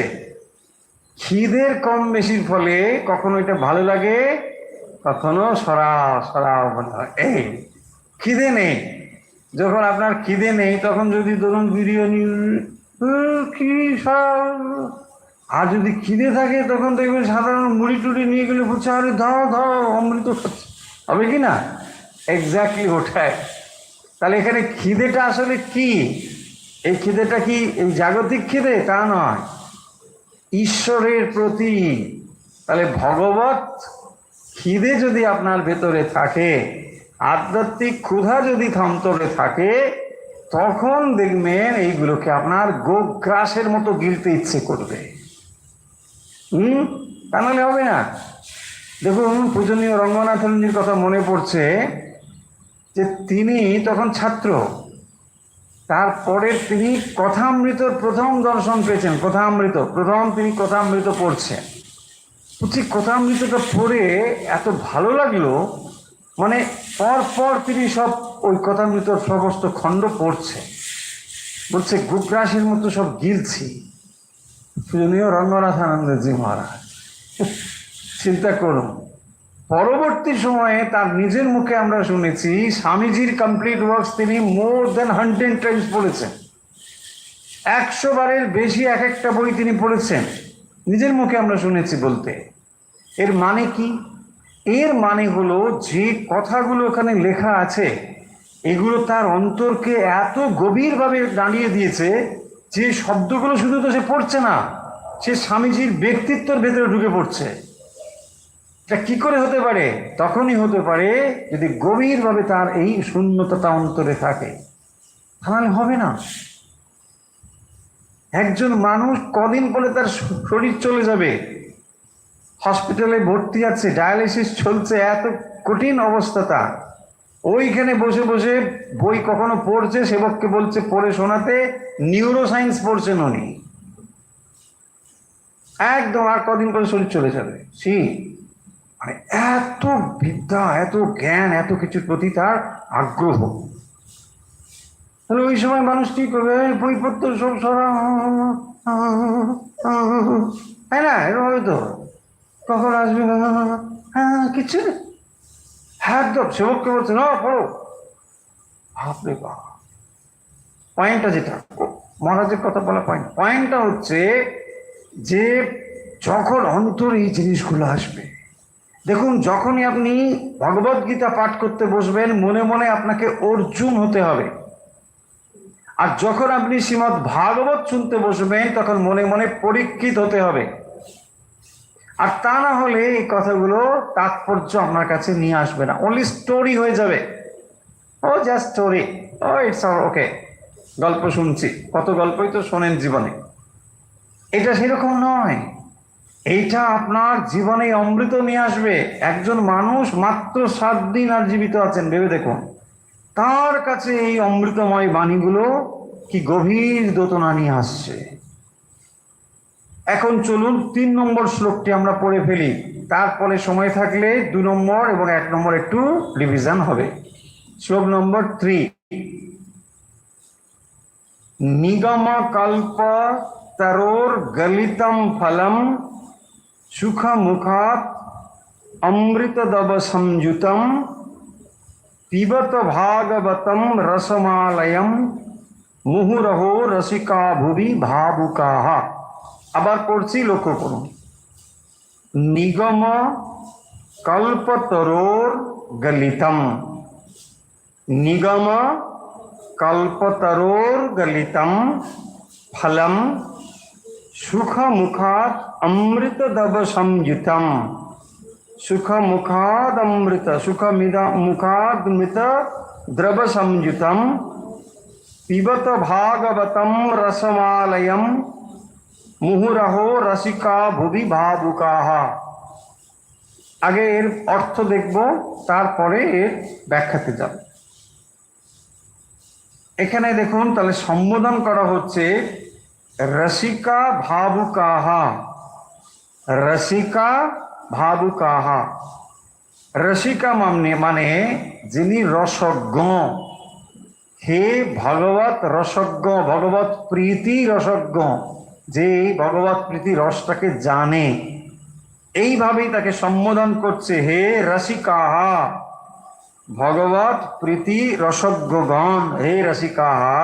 খিদের কম বেশির ফলে কখনো এটা ভালো লাগে, কখনো সরাও সরাও মনে হয়। এই খিদে নেই, যখন আপনার খিদে নেই তখন যদি ধরুন বিরিয়ানি কি সরাও, আর যদি খিদে থাকে তখন দেখবেন সাধারণ মুড়ি টুড়ি নিয়ে গেলে বলছে আরে দাও দাও অমৃত খাচ্ছে, হবে কি না? এক্স্যাক্টলি ওঠায়। তাহলে এখানে খিদেটা আসলে কি? এই খিদেটা কি এই জাগতিক খিদে? তা নয়, ঈশ্বরের প্রতি। তাহলে ভগবত খিদে যদি আপনার ভেতরে থাকে, আধ্যাত্মিক ক্ষুধা যদি অন্তরে থাকে, তখন দেখবেন এইগুলোকে আপনার গোগ্রাসের মতো গিলতে ইচ্ছে করবে। তা নাহলে হবে না। দেখুন, পূজনীয় রঙ্গনাথনজির কথা মনে পড়ছে যে তিনি তখন ছাত্র, তারপরে তিনি কথামৃতর প্রথম দর্শন পেয়েছেন। কথামৃত প্রথম তিনি কথামৃত পড়ছেন। বলছি কথামৃতটা পড়ে এত ভালো লাগলো, মানে পর তিনি সব ওই কথামৃতর সমস্ত খণ্ড পড়ছে, বলছে গোগ্রাসের মতো সব গিলছি। পূজনীয় রঙ্গনাথানন্দজি মহারাজ, চিন্তা করুন, পরবর্তী সময়ে তার নিজের মুখে আমরা শুনেছি স্বামীজির কমপ্লিট ওয়ার্কস তিনি মোর দেন 100 টাইমস পড়েছেন। 100 বারের বেশি এক একটা বই তিনি পড়েছেন, নিজের মুখে আমরা শুনেছি বলতে। এর মানে কি? এর মানে হলো যে কথাগুলো ওখানে লেখা আছে এগুলো তার অন্তরকে এত গভীরভাবে দাঁড়িয়ে দিয়েছে যে শব্দগুলো শুধু তো সে পড়ছে না, সে স্বামীজির ব্যক্তিত্বের ভেতরে ঢুকে পড়ছে। এটা কি করে হতে পারে? তখনই হতে পারে যদি গভীরভাবে তার এই শূন্যতা অন্তরে থাকে, তাহলে হবে না। একজন মানুষ কদিন পরে তার শরীর চলে যাবে, হসপিটালে ভর্তি আছে, ডায়ালিসিস চলছে, এত কঠিন অবস্থা তার, ওইখানে বসে বসে বই কখনো পড়ছে, সেবককে বলছে পড়ে শোনাতে, নিউরো সায়েন্স পড়ছেন উনি, একদম আর কদিন পরে শরীর চলে যাবে। মানে এত বিদ্যা, এত জ্ঞান, এত কিছুর প্রতি তার আগ্রহ। তাহলে ওই সময় মানুষ কি করবে? বইপত্র সব সরা, তাই না? এরকম হবে তো, কখন আসবে? হ্যাঁ কিছু একদম সেবককে বলছে না পড়ো। ভাবলে বা পয়েন্টটা যেটা মহারাজের কথা বলা পয়েন্টটা হচ্ছে যে যখন অন্তর এই জিনিসগুলো আসবে, দেখুন যখনই আপনি ভগবদ গীতা পাঠ করতে বসবেন মনে মনে আপনাকে অর্জুন হতে হবে, আর যখন আপনি শ্রীমদ্ ভাগবত শুনতে বসবেন তখন মনে মনে পরীক্ষিত হতে হবে। আর তা না হলে এই কথাগুলো তাৎপর্য আপনার কাছে নিয়ে আসবে না, অনলি স্টোরি হয়ে যাবে। ও জাস্ট স্টোরি, ও ইটস ওকে, গল্প শুনছি, কত গল্পই তো শোনেন জীবনে। এটা সেরকম নয়, এইটা আপনার জীবনে অমৃত নিয়ে আসবে। একজন মানুষ মাত্র 7 দিন আর জীবিত আছেন, ভেবে দেখুন, তার কাছে এই অমৃতময় বাণীগুলো কি গভীর দোতনা নিয়ে আসছে। এখন চলুন 3 নম্বর শ্লোকটি আমরা পড়ে ফেলি, তারপরে সময় থাকলে 2 নম্বর এবং 1 নম্বর একটু রিভিশন হবে। শ্লোক নম্বর 3, নিগম কল্প তরোর গলিতম ফলম সুখ মুখাত অমৃত দব সংযুতম পিবত ভাগবতম রসমালয়ম মুহুরহো রসিকা ভুবি ভাবুকাহ। আবার পড়ছি, লক্ষ্য করুন। নিগম কল্পতরোর গলিতম, নিগম কল্পতরোর গলিতম ফলম সুখ মুখাত অমৃত দব সংযুতম, সুখ মুখাদ অমৃত, সুখ মুখাদ মৃত দ্রব সংযুতম পিবত ভাগবতম রসমালয়ম মুহুরহো রসিকা ভুবি ভাবুকাহ। আগে এর অর্থ দেখব, তারপরে এর ব্যাখ্যাতে যাব। এখানে দেখুন, তাহলে সম্বোধন করা হচ্ছে রসিকা ভাবুকাহ, রসিকা ভাবুকাহ। রসিকা মানে যিনি রসজ্ঞ, হে ভগবত রসজ্ঞ, ভগবত প্রীতি রসজ্ঞ, যে ভগবত প্রীতি রসটাকে জানে, এইভাবেই তাকে সম্বোধন করছে, হে রসিকাহা, ভগবত প্রীতি রসজ্ঞগণ, হে রসিকাহা,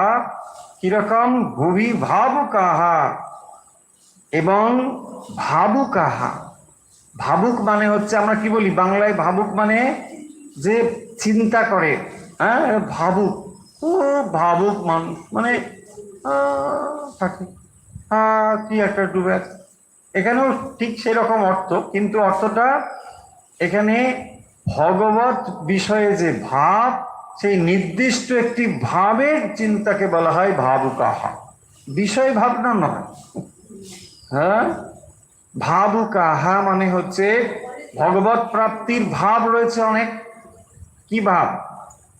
কিরকম ভুবি ভাবুকাহা, এবং ভাবুকাহা। ভাবুক মানে হচ্ছে, আমরা কি বলি বাংলায়, ভাবুক মানে যে চিন্তা করে, হ্যাঁ ভাবুক, ও ভাবুক মানুষ মানে থাকে, কি একটা ডুবে আছে। এখানেও ঠিক সেরকম অর্থ, কিন্তু অর্থটা এখানে ভগবত বিষয়ে যে ভাব, সেই নির্দিষ্ট একটি ভাবের চিন্তাকে বলা হয় ভাবুকাহা, বিষয় ভাবনা নয়। হ্যাঁ, ভাবুকাহা মানে হচ্ছে ভগবত প্রাপ্তির ভাব রয়েছে অনেক। কি ভাব?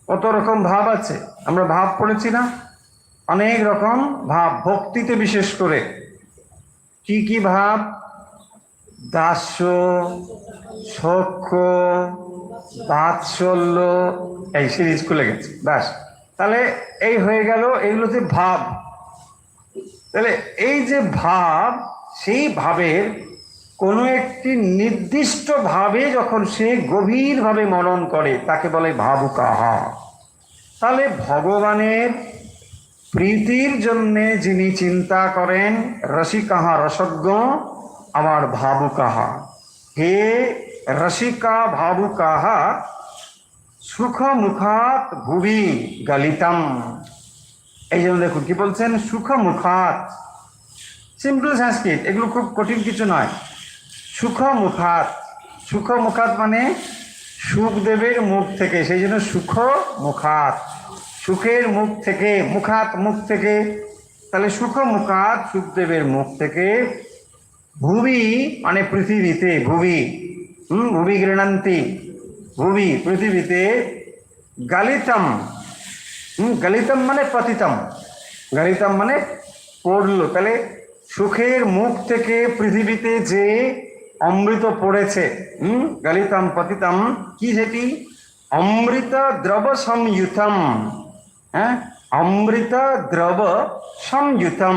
কত রকম ভাব আছে, আমরা ভাব পড়েছি না, অনেক রকম ভাব, ভক্তিতে বিশেষ করে। কি কি ভাব? দাস্য, সখ্য, বাৎসল্য, এই সিরিজ খুলে গেছে, ব্যাস। তাহলে এই হয়ে গেল, এগুলো যে ভাব। তাহলে এই যে ভাব, সেই ভাবের কোনো একটি নির্দিষ্ট ভাবে যখন সে গভীরভাবে মনন করে, তাকে বলে ভাবুকাহা। তাহলে ভগবানের প্রীতির জন্যে যিনি চিন্তা করেন, রসিকাহা রসজ্ঞ, আবার ভাবুকাহা, হে রসিকা ভাবুকাহা, সুখ মুখাত ভুবি গলিতম। এই জন্য দেখুন কি বলছেন, সুখ মুখাত, সিম্পল সংস্কৃত, এগুলো খুব কঠিন কিছু নয়। সুখ মুখাত, সুখ মুখাত মানে সুখদেবের মুখ থেকে, সেই জন্য সুখ মুখাত, সুখের মুখ থেকে, মুখাত মুখ থেকে, তাহলে সুখ মুখাত সুখদেবের মুখ থেকে, ভুবি মানে পৃথিবীতে, ভুবি, ভুবি গৃণান্তি, ভুবি পৃথিবীতে, গালিতম, গালিতম মানে পতিতম, গালিতম মানে পড়লো। তাহলে সুখের মুখ থেকে পৃথিবীতে যে অমৃত পড়েছে, গালিতম পতিতম, কি সেটি? অমৃত দ্রব সংযুতম, হ্যাঁ, অমৃত দ্রব সংযুতম।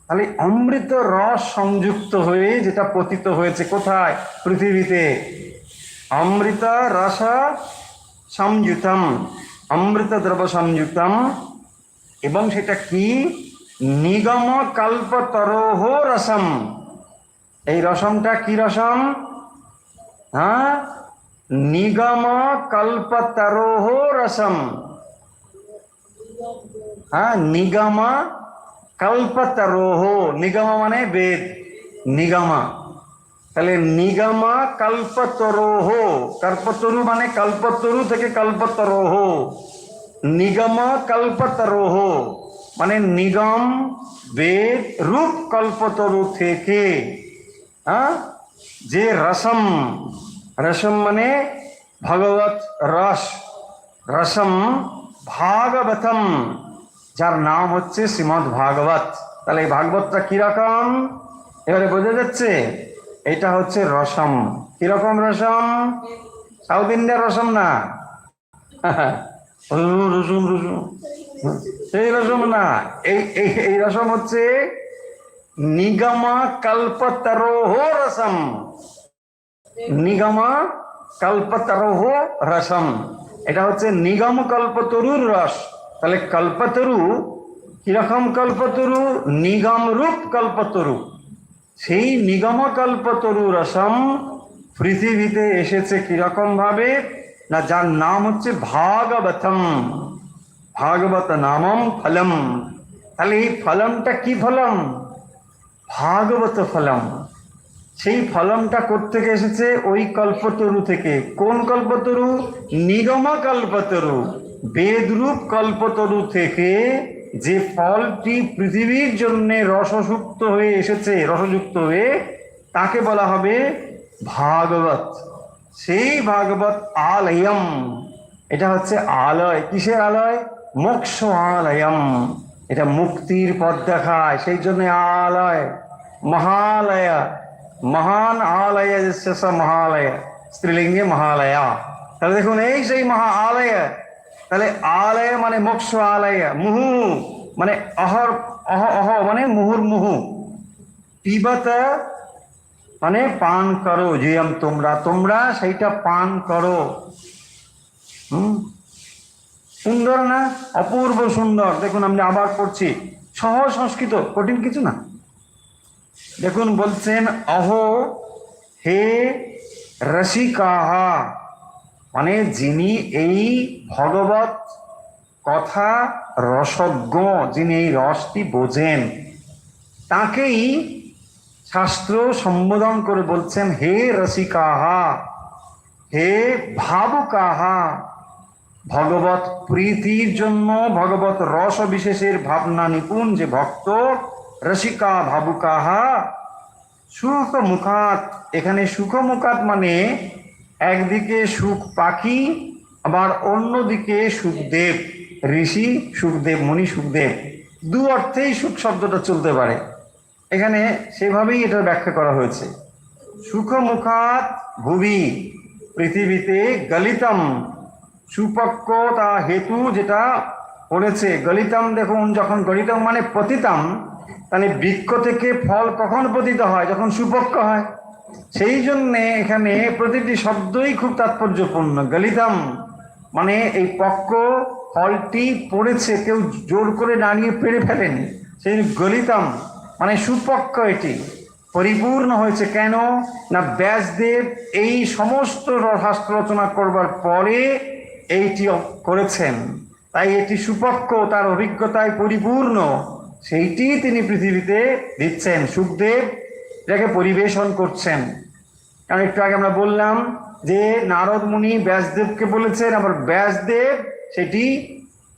তাহলে অমৃত রস সংযুক্ত হয়ে যেটা পতিত হয়েছে, কোথায়? পৃথিবীতে। অমৃত রস সংযুতম, অমৃত দ্রব সংযুতম, এবং সেটা কি? নিগম কল্পতরোহ রসম। এই রসমটা কি রসম? হ্যাঁ, নিগম কল্পতরোহ রসম। হ্যাঁ, নিগম কল্পতরোহ, নিগম মানে বেদ, নিগমা। তাহলে নিগমা কল্পতরোহ, কল্পতরু মানে কল্পতরু থেকে কল্পতরোহ, নিগম কল্পতরোহ মানে নিগম বেদ রূপ কল্পতরু থেকে, যে রসম, রসম মানে ভগবত রস, রসম ভাগবতম, যার নাম হচ্ছে শ্রীমদ্ ভাগবত। তাহলে এই ভাগবতটা কিরকম এবারে বোঝা যাচ্ছে? এটা হচ্ছে রসম। কিরকম রসম? সাউথ ইন্ডিয়ার রসম না, রসুম রসুম, সেই রসম না। এই রসম হচ্ছে নিগমা কল্পতরোহ রসম, নিগমা কল্পতরোহ রসম, এটা হচ্ছে নিগম কল্পতরুর রস। তাহলে কল্পতরু কিরকম? কল্পতরু নিগম রূপ কল্পতরু, সেই নিগম কল্পতরু রসম পৃথিবীতে এসেছে কিরকম ভাবে না, যার নাম হচ্ছে ভাগবতম, ভাগবত নামম ফলম। তাহলে এই ফলমটা কি ফলম? ভাগবত ফলম। সেই ফলমটা কোত্থেকে এসেছে? ওই কল্পতরু থেকে। কোন কল্পতরু? নিগম কল্পতরু, বেদরূপ কল্পতরু থেকে যে ফলটি পৃথিবীর জন্য রসযুক্ত হয়ে এসেছে, রসযুক্ত হয়ে, তাকে বলা হবে ভাগবত। সেই ভাগবত আলয়ম, এটা হচ্ছে আলয়। কিসের আলয়? মোক্ষ আলয়ম, এটা মুক্তির পথ দেখায়, সেই জন্য আলয়। মহালয়া, মহান আলয় শেষ মহালয়া, স্ত্রীলিঙ্গে মহালয়া। তাহলে দেখুন এই সেই মহা আলয়, তাহলে আলয় মানে মোক্ষ আলয়, মুহু মানে অহর অহ অহ মানে মুহুর্মুহু, পিবত মানে পান করো, যেম তোমরা, তোমরা সেইটা পান করো। সুন্দর না? অপূর্ব সুন্দর। দেখুন আমি আবার পড়ছি, সহজ সংস্কৃত, কঠিন কিছু না। দেখুন বলছেন অহো হে রসিকাহা, মানে যিনি এই ভগবত কথা রসজ্ঞ, যিনি এই রসটি বোঝেন, তাকেই শাস্ত্র সম্বোধন করে বলছেন হে রসিকাহা, হে ভাবুকাহা। ভগবত প্রীতির জন্য, ভগবত রস বিশেষের ভাবনা নিপুণ যে ভক্ত, রসিকা ভাবুকাহা সুখ মুখাত। এখানে সুখ মুখাত মানে একদিকে সুখ পাখি, আবার অন্যদিকে সুখদেব ঋষি, সুখদেব মুনি, সুখদেব, দু অর্থেই সুখ শব্দটা চলতে পারে। এখানে সেভাবেই এটা ব্যাখ্যা করা হয়েছে। সুখ মুখাত ভুবি, পৃথিবীতে গলিতম, সুপক্ষ তা হেতু যেটা পড়েছে গলিতম। দেখুন যখন গলিতম মানে পতিতম, তাহলে বৃক্ষ থেকে ফল কখন পতিত হয়? যখন সুপক্ষ হয়। সেই জন্যে এখানে প্রতিটি শব্দই খুব তাৎপর্যপূর্ণ। গলিতম মানে এই পক্ষ, ফলটি পড়েছে, কেউ জোর করে দাঁড়িয়ে পেরে ফেলেনি, সেই গলিতম মানে সুপক্ষ, এটি পরিপূর্ণ হয়েছে। কেন না ব্যাসদেব এই সমস্ত শাস্ত্র রচনা করবার পরে এইটি করেছেন, তাই এটি সুপক্ষ, তার অভিজ্ঞতায় পরিপূর্ণ, সেইটি তিনি পৃথিবীতে দিচ্ছেন। সুখদেব এটাকে পরিবেশন করছেন। কারণ একটু আগে আমরা বললাম যে নারদ মুনি ব্যাসদেবকে বলেছেন, আবার ব্যাসদেব সেটি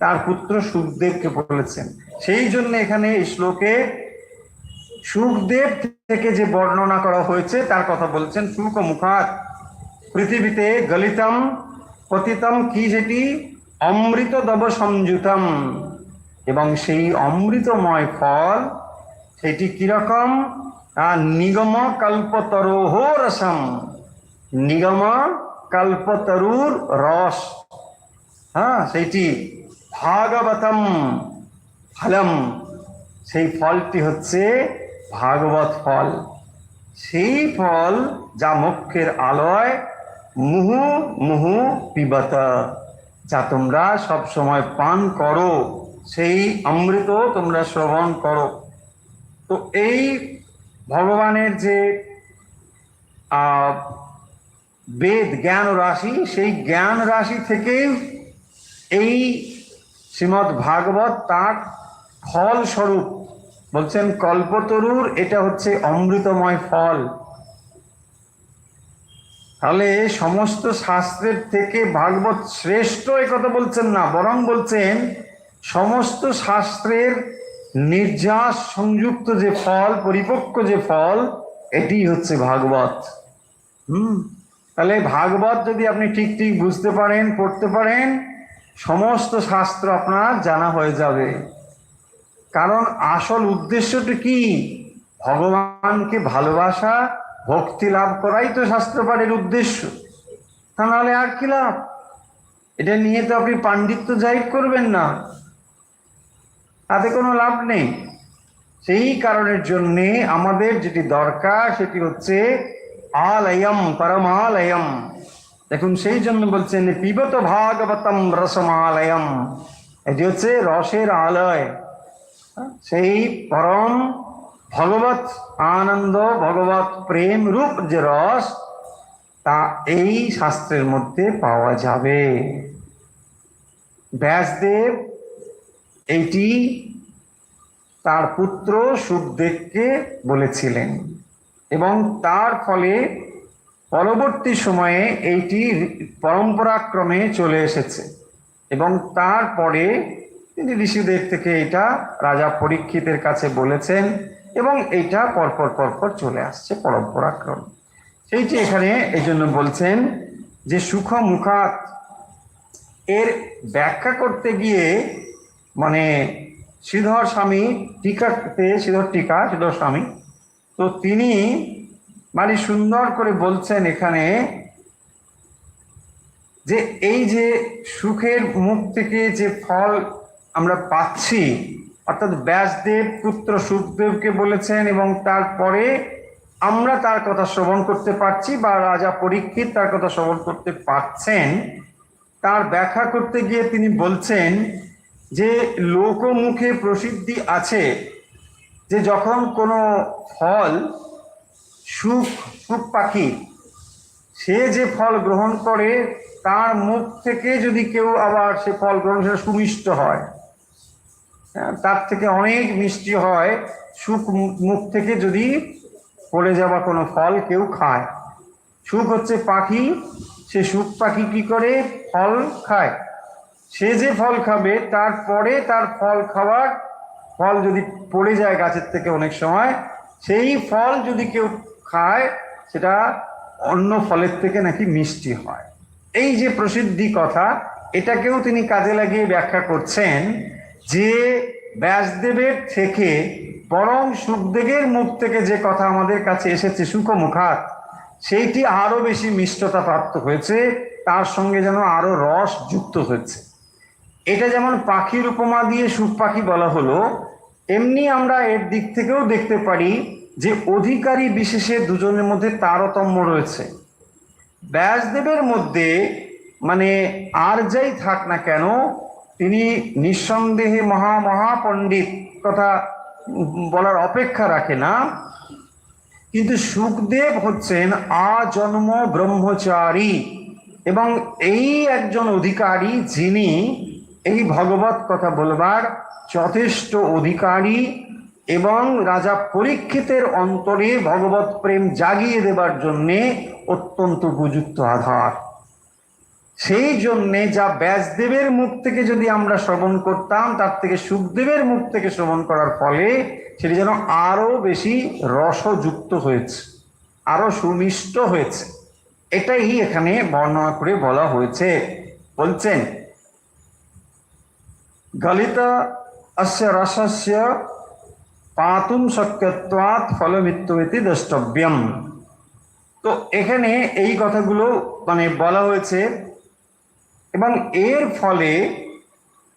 তার পুত্র সুখদেবকে বলেছেন। সেই জন্য এখানে এই শ্লোকে সুখদেব থেকে যে বর্ণনা করা হয়েছে তার কথা বলছেন। সুখ মুখাত পৃথিবীতে গলিতম পতিতম, কি সেটি? অমৃত দব সংযুতম, এবং সেই অমৃতময় ফল সেটি কিরকম? নিগম কল্পতরোহ রসম, নিগম কল্পতরুর রস, হ্যাঁ সেইটি ভাগবতম ফলম, সেই ফলটি হচ্ছে ভাগবত ফল। সেই ফল যা মুখের আলয়, মুহু মুহু পিবত, যা তোমরা সব সময় পান করো, সেই অমৃত তোমরা শ্রবণ করো। তো এই ভগবানের যে বেদ জ্ঞান রাশি, সেই জ্ঞান রাশি থেকেই এই শ্রীমদ্ ভাগবত তার ফল স্বরূপ বলছেন কল্পতরুর, এটা হচ্ছে অমৃতময় ফল। তাহলে সমস্ত শাস্ত্রের থেকে ভাগবত শ্রেষ্ঠ একথা বলছেন না, বরং বলছেন সমস্ত শাস্ত্রের নির্যাস সংযুক্ত যে ফল, পরিপক্ক যে ফল, এটি হচ্ছে ভাগবত। তাহলে ভাগবত যদি আপনি ঠিক ঠিক বুঝতে পারেন, পড়তে পারেন, সমস্ত শাস্ত্র আপনার জানা হয়ে যাবে। কারণ আসল উদ্দেশ্যটা কি? ভগবানকে ভালোবাসা, ভক্তি লাভ করাই তো শাস্ত্র পাঠের উদ্দেশ্য। তা নাহলে আর কি লাভ? এটা নিয়ে তো আপনি পাণ্ডিত্য জাহির করবেন না, তাতে কোনো লাভ নেই। সেই কারণের জন্যে আমাদের যেটি দরকার সেটি হচ্ছে আলয়ম পরমালয়ম। দেখুন সেই জন্য বলছেন পিবত ভাগবতম রসমালয়ম, এটি হচ্ছে রসের আলয়, সেই পরম ভগবত আনন্দ, ভগবত প্রেম রূপ যে রস, তা এই শাস্ত্রের মধ্যে পাওয়া যাবে। ব্যাসদেব এইটি তার পুত্র সুখদেবকে বলেছিলেন, এবং তার ফলে পরবর্তী সময়ে এইটি পরম্পরাক্রমে চলে এসেছে, এবং তারপরে তিনি ঋষিদের থেকে এটা রাজা পরীক্ষিতের কাছে বলেছেন, এবং এইটা পরপর পরপর চলে আসছে পরম্পরাক্রমে। সেইটি এখানে এই জন্য বলছেন যে সুখ মুখাত, এর ব্যাখ্যা করতে গিয়ে মানে শ্রীধর স্বামী টিকাতে, শ্রীধর স্বামী, তো তিনি মানে সুন্দর করে বলছেন এখানে যে এই যে সুখের মুখ থেকে যে ফল আমরা পাচ্ছি, অর্থাৎ ব্যাসদেব পুত্র সুখদেবকে বলেছেন এবং তারপরে আমরা তার কথা শ্রবণ করতে পারছি বা রাজা পরীক্ষিত তার কথা শ্রবণ করতে পারছেন, তার ব্যাখ্যা করতে গিয়ে তিনি বলছেন যে লোকমুখে প্রসিদ্ধি আছে যে যখন কোনো ফল সুখ সুখ পাখি সে যে ফল গ্রহণ করে তার মুখ থেকে যদি কেউ আবার সে ফল গ্রহণ সেটা সুমিষ্ট হয়, তার থেকে অনেক মিষ্টি হয় সুখ মুখ থেকে যদি পড়ে যাওয়া কোনো ফল কেউ খায়। সুখ হচ্ছে পাখি, সে সুখ পাখি কি করে ফল খায়, সে যে ফল খাবে তারপরে তার ফল খাওয়ার ফল যদি পড়ে যায় গাছের থেকে অনেক সময়, সেই ফল যদি কেউ খায় সেটা অন্য ফলের থেকে নাকি মিষ্টি হয়। এই যে প্রসিদ্ধি কথা, এটাকেও তিনি কাজে লাগিয়ে ব্যাখ্যা করছেন যে ব্যাসদেবের থেকে বরং সুখদেবের মুখ থেকে যে কথা আমাদের কাছে এসেছে সুখমুখাত, সেইটি আরো বেশি মিষ্টতা প্রাপ্ত হয়েছে, তার সঙ্গে যেন আরো রস যুক্ত হয়েছে। এটা যেমন পাখির উপমা দিয়ে সুখ পাখি বলা হলো, এমনি আমরা এর দিক থেকেও দেখতে পারি যে অধিকারী বিশেষে দুজনের মধ্যে তারতম্য রয়েছে। ব্যাসদেবের মধ্যে মানে আর যাই থাক না কেন তিনি নিঃসন্দেহে মহাপণ্ডিত কথা বলার অপেক্ষা রাখে না, কিন্তু সুখদেব হচ্ছেন আজন্ম ব্রহ্মচারী এবং এই একজন অধিকারী যিনি এই ভগবত কথা বলবার যথেষ্ট অধিকারী এবং রাজা পরীক্ষিতের অন্তরে ভগবত প্রেম জাগিয়ে দেবার জন্যে অত্যন্ত উপযুক্ত আধার। সেই জন্যে যা ব্যাসদেবের মুখ থেকে যদি আমরা শ্রবণ করতাম তার থেকে সুখদেবের মুখ থেকে শ্রবণ করার ফলে সেটি যেন আরো বেশি রসযুক্ত হয়েছে, আরো সুমিষ্ট হয়েছে। এটাই এখানে বর্ণনা করে বলা হয়েছে। বলছেন গলিত অস্য রসস্য পাতুম শক্যত্বাৎ ফলমিত্যুইতি দ্রষ্টব্যম। তো এখানে এই কথাগুলো মানে বলা হয়েছে এবং এর ফলে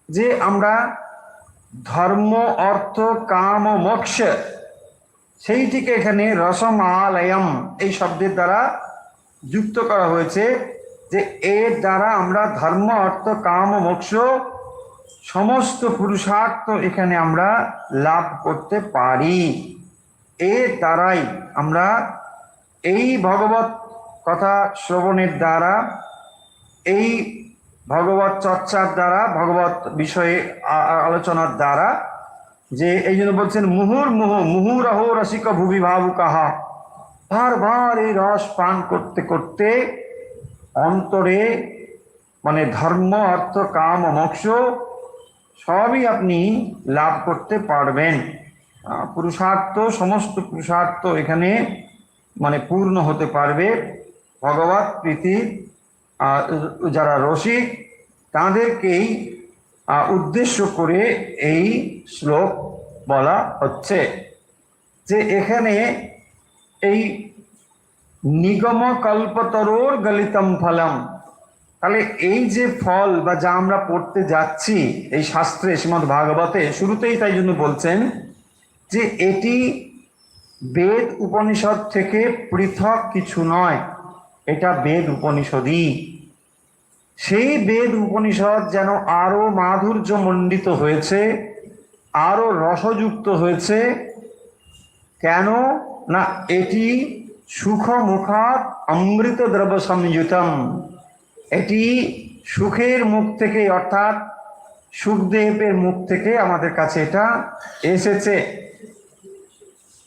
যে আমরা ধর্ম অর্থ কাম ও মোক্ষ সেইটিকে এখানে রসম আলয়ম এই শব্দের দ্বারা যুক্ত করা হয়েছে, যে এর দ্বারা আমরা ধর্ম অর্থ কাম ও মোক্ষ সমস্ত পুরুষার্থ এখানে আমরা লাভ করতে পারি। এর দ্বারাই আমরা এই ভগবত কথা শ্রবণের দ্বারা, এই ভগবত চর্চার দ্বারা, ভগবত বিষয়ে আলোচনার দ্বারা, যে এই জন্য বলছেন মুহুরহ রসিক ভুবি ভাবুকাহা, বারবার এই রস পান করতে করতে অন্তরে মানে ধর্ম অর্থ কাম ও মোক্ষ সবই আপনি লাভ করতে পারবেন। পুরুষার্থ সমস্ত পুরুষার্থ এখানে মানে পূর্ণ হতে পারবে। ভগবত প্রীতির যারা রসিক তাদেরকেই উদ্দেশ্য করে এই শ্লোক বলা হচ্ছে, যে এখানে এই নিগম কল্পতরোর গলিতম ফলম, তাহলে এই যে ফল বা যা আমরা পড়তে যাচ্ছি এই শাস্ত্রে শ্রীমদ্ ভাগবতে শুরুতেই তাই জন্য বলছেন যে এটি বেদ উপনিষদ থেকে পৃথক কিছু নয়, এটা বেদ উপনিষদই। সেই বেদ উপনিষদ যেন আরো মাধুর্য মণ্ডিত হয়েছে, আরো রসযুক্ত হয়েছে। কেন না এটি সুখ মুখাত অমৃত দ্রব্য সংযুতম, এটি সুখের মুখ থেকে অর্থাৎ সুখদেবের মুখ থেকে আমাদের কাছে এটা এসেছে।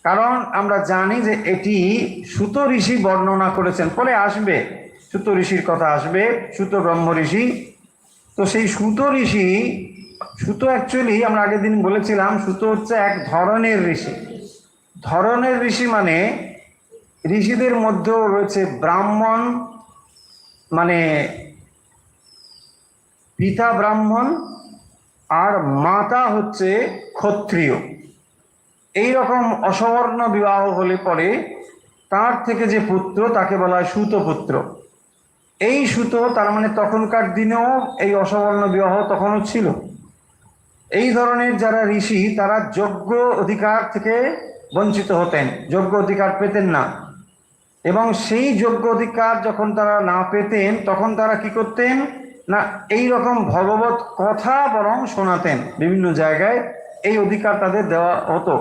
কারণ আমরা জানি যে এটি সুত ঋষি বর্ণনা করেছেন, পরে আসবে সুত ঋষির কথা আসবে, সুত ব্রহ্ম ঋষি। তো সেই সুত ঋষি, সুত অ্যাকচুয়ালি আমরা আগের দিন বলেছিলাম সুত হচ্ছে এক ধরনের ঋষি। ধরনের ঋষি মানে ঋষিদের মধ্যেও রয়েছে ব্রাহ্মণ, মানে পিতা ব্রাহ্মণ আর মাতা হচ্ছে ক্ষত্রিয়। এই রকম অসবর্ণ বিবাহ হলে পরে তার থেকে যে পুত্র তাকে বলা হয় সুতপুত্র। এই সুতো, তার মানে তখনকার দিনেও এই অসবর্ণ বিবাহ তখনও ছিল। এই ধরনের যারা ঋষি তারা যোগ্য অধিকার থেকে বঞ্চিত হতেন, যোগ্য অধিকার পেতেন না। এবং সেই যোগ্য অধিকার যখন তারা না পেতেন তখন তারা কি করতেন না, এই রকম ভগবত কথা বরং শোনাতেন বিভিন্ন জায়গায়, এই অধিকার তাদের দেওয়া হতো।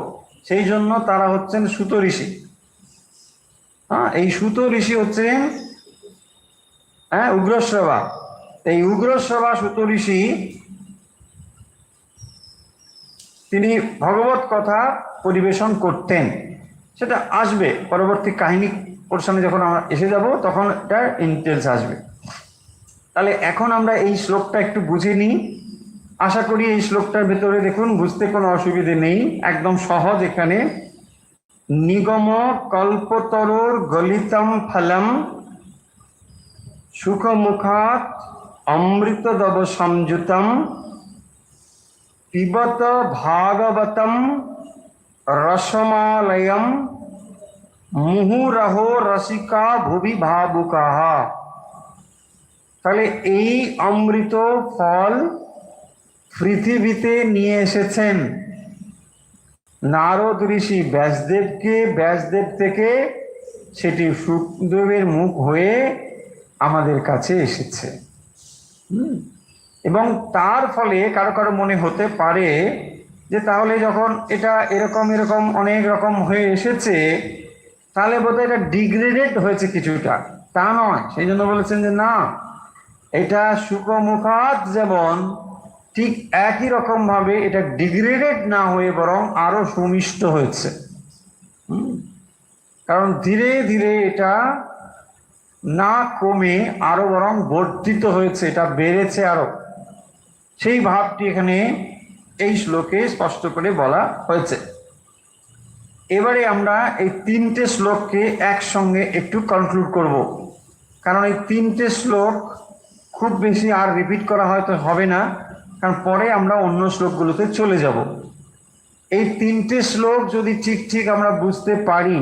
সেই জন্য তারা হচ্ছেন সুত ঋষি। হ্যাঁ, এই সুত ঋষি হচ্ছেন উগ্রশ্রবা। এই উগ্রশ্রবা সুত ঋষি তিনি ভগবত কথা পরিবেশন করতেন। সেটা আসবে পরবর্তী কাহিনী পোর্শনে, যখন আমরা এসে যাব তখন এটার ইনটেলস আসবে। তাহলে এখন আমরা এই শ্লোকটা একটু বুঝে নিই। আশা করি এই শ্লোকটার ভেতরে দেখুন বুঝতে কোনো অসুবিধে নেই, একদম সহজ। এখানে নিগম কল্পতরুর গলিতম ফলম সুখমুখাত অমৃতদব সংযুতম পিবত ভাগবতম রসমালয়ম মুহুরহো রসিকা ভুবি ভাবুকাহ। তাহলে এই অমৃত ফল পৃথিবীতে নিয়ে এসেছেন নারদ ঋষি ব্যাসদেবকে, ব্যাসদেব থেকে সেটি সুখদেবের মুখ হয়ে আমাদের কাছে এসেছে। এবং তার ফলে কারো কারো মনে হতে পারে যে তাহলে যখন এটা এরকম এরকম অনেক রকম হয়ে এসেছে তাহলে বোধহয় এটা ডিগ্রেডেড হয়েছে কিছুটা। তা নয়, সেই জন্য বলেছেন যে না, এটা সুখমুখাত যেমন ঠিক একই রকম ভাবে এটা ডিগ্রেডেড না হয়ে বরং আরো সুমিষ্ট হয়েছে। কারণ ধীরে ধীরে এটা না কমে আরো বরং বর্ধিত হয়েছে, এটা বেড়েছে আরো। সেই ভাবটি এখানে এই শ্লোকে স্পষ্ট করে বলা হয়েছে। এবারে আমরা এই তিনটে শ্লোককে একসঙ্গে একটু কনক্লুড করব, কারণ এই তিনটে শ্লোক খুব বেশি আর রিপিট করা হয়তো হবে না, কারণ পরে আমরা অন্য শ্লোকগুলোতে চলে যাব। এই তিনটে শ্লোক যদি ঠিক ঠিক আমরা বুঝতে পারি,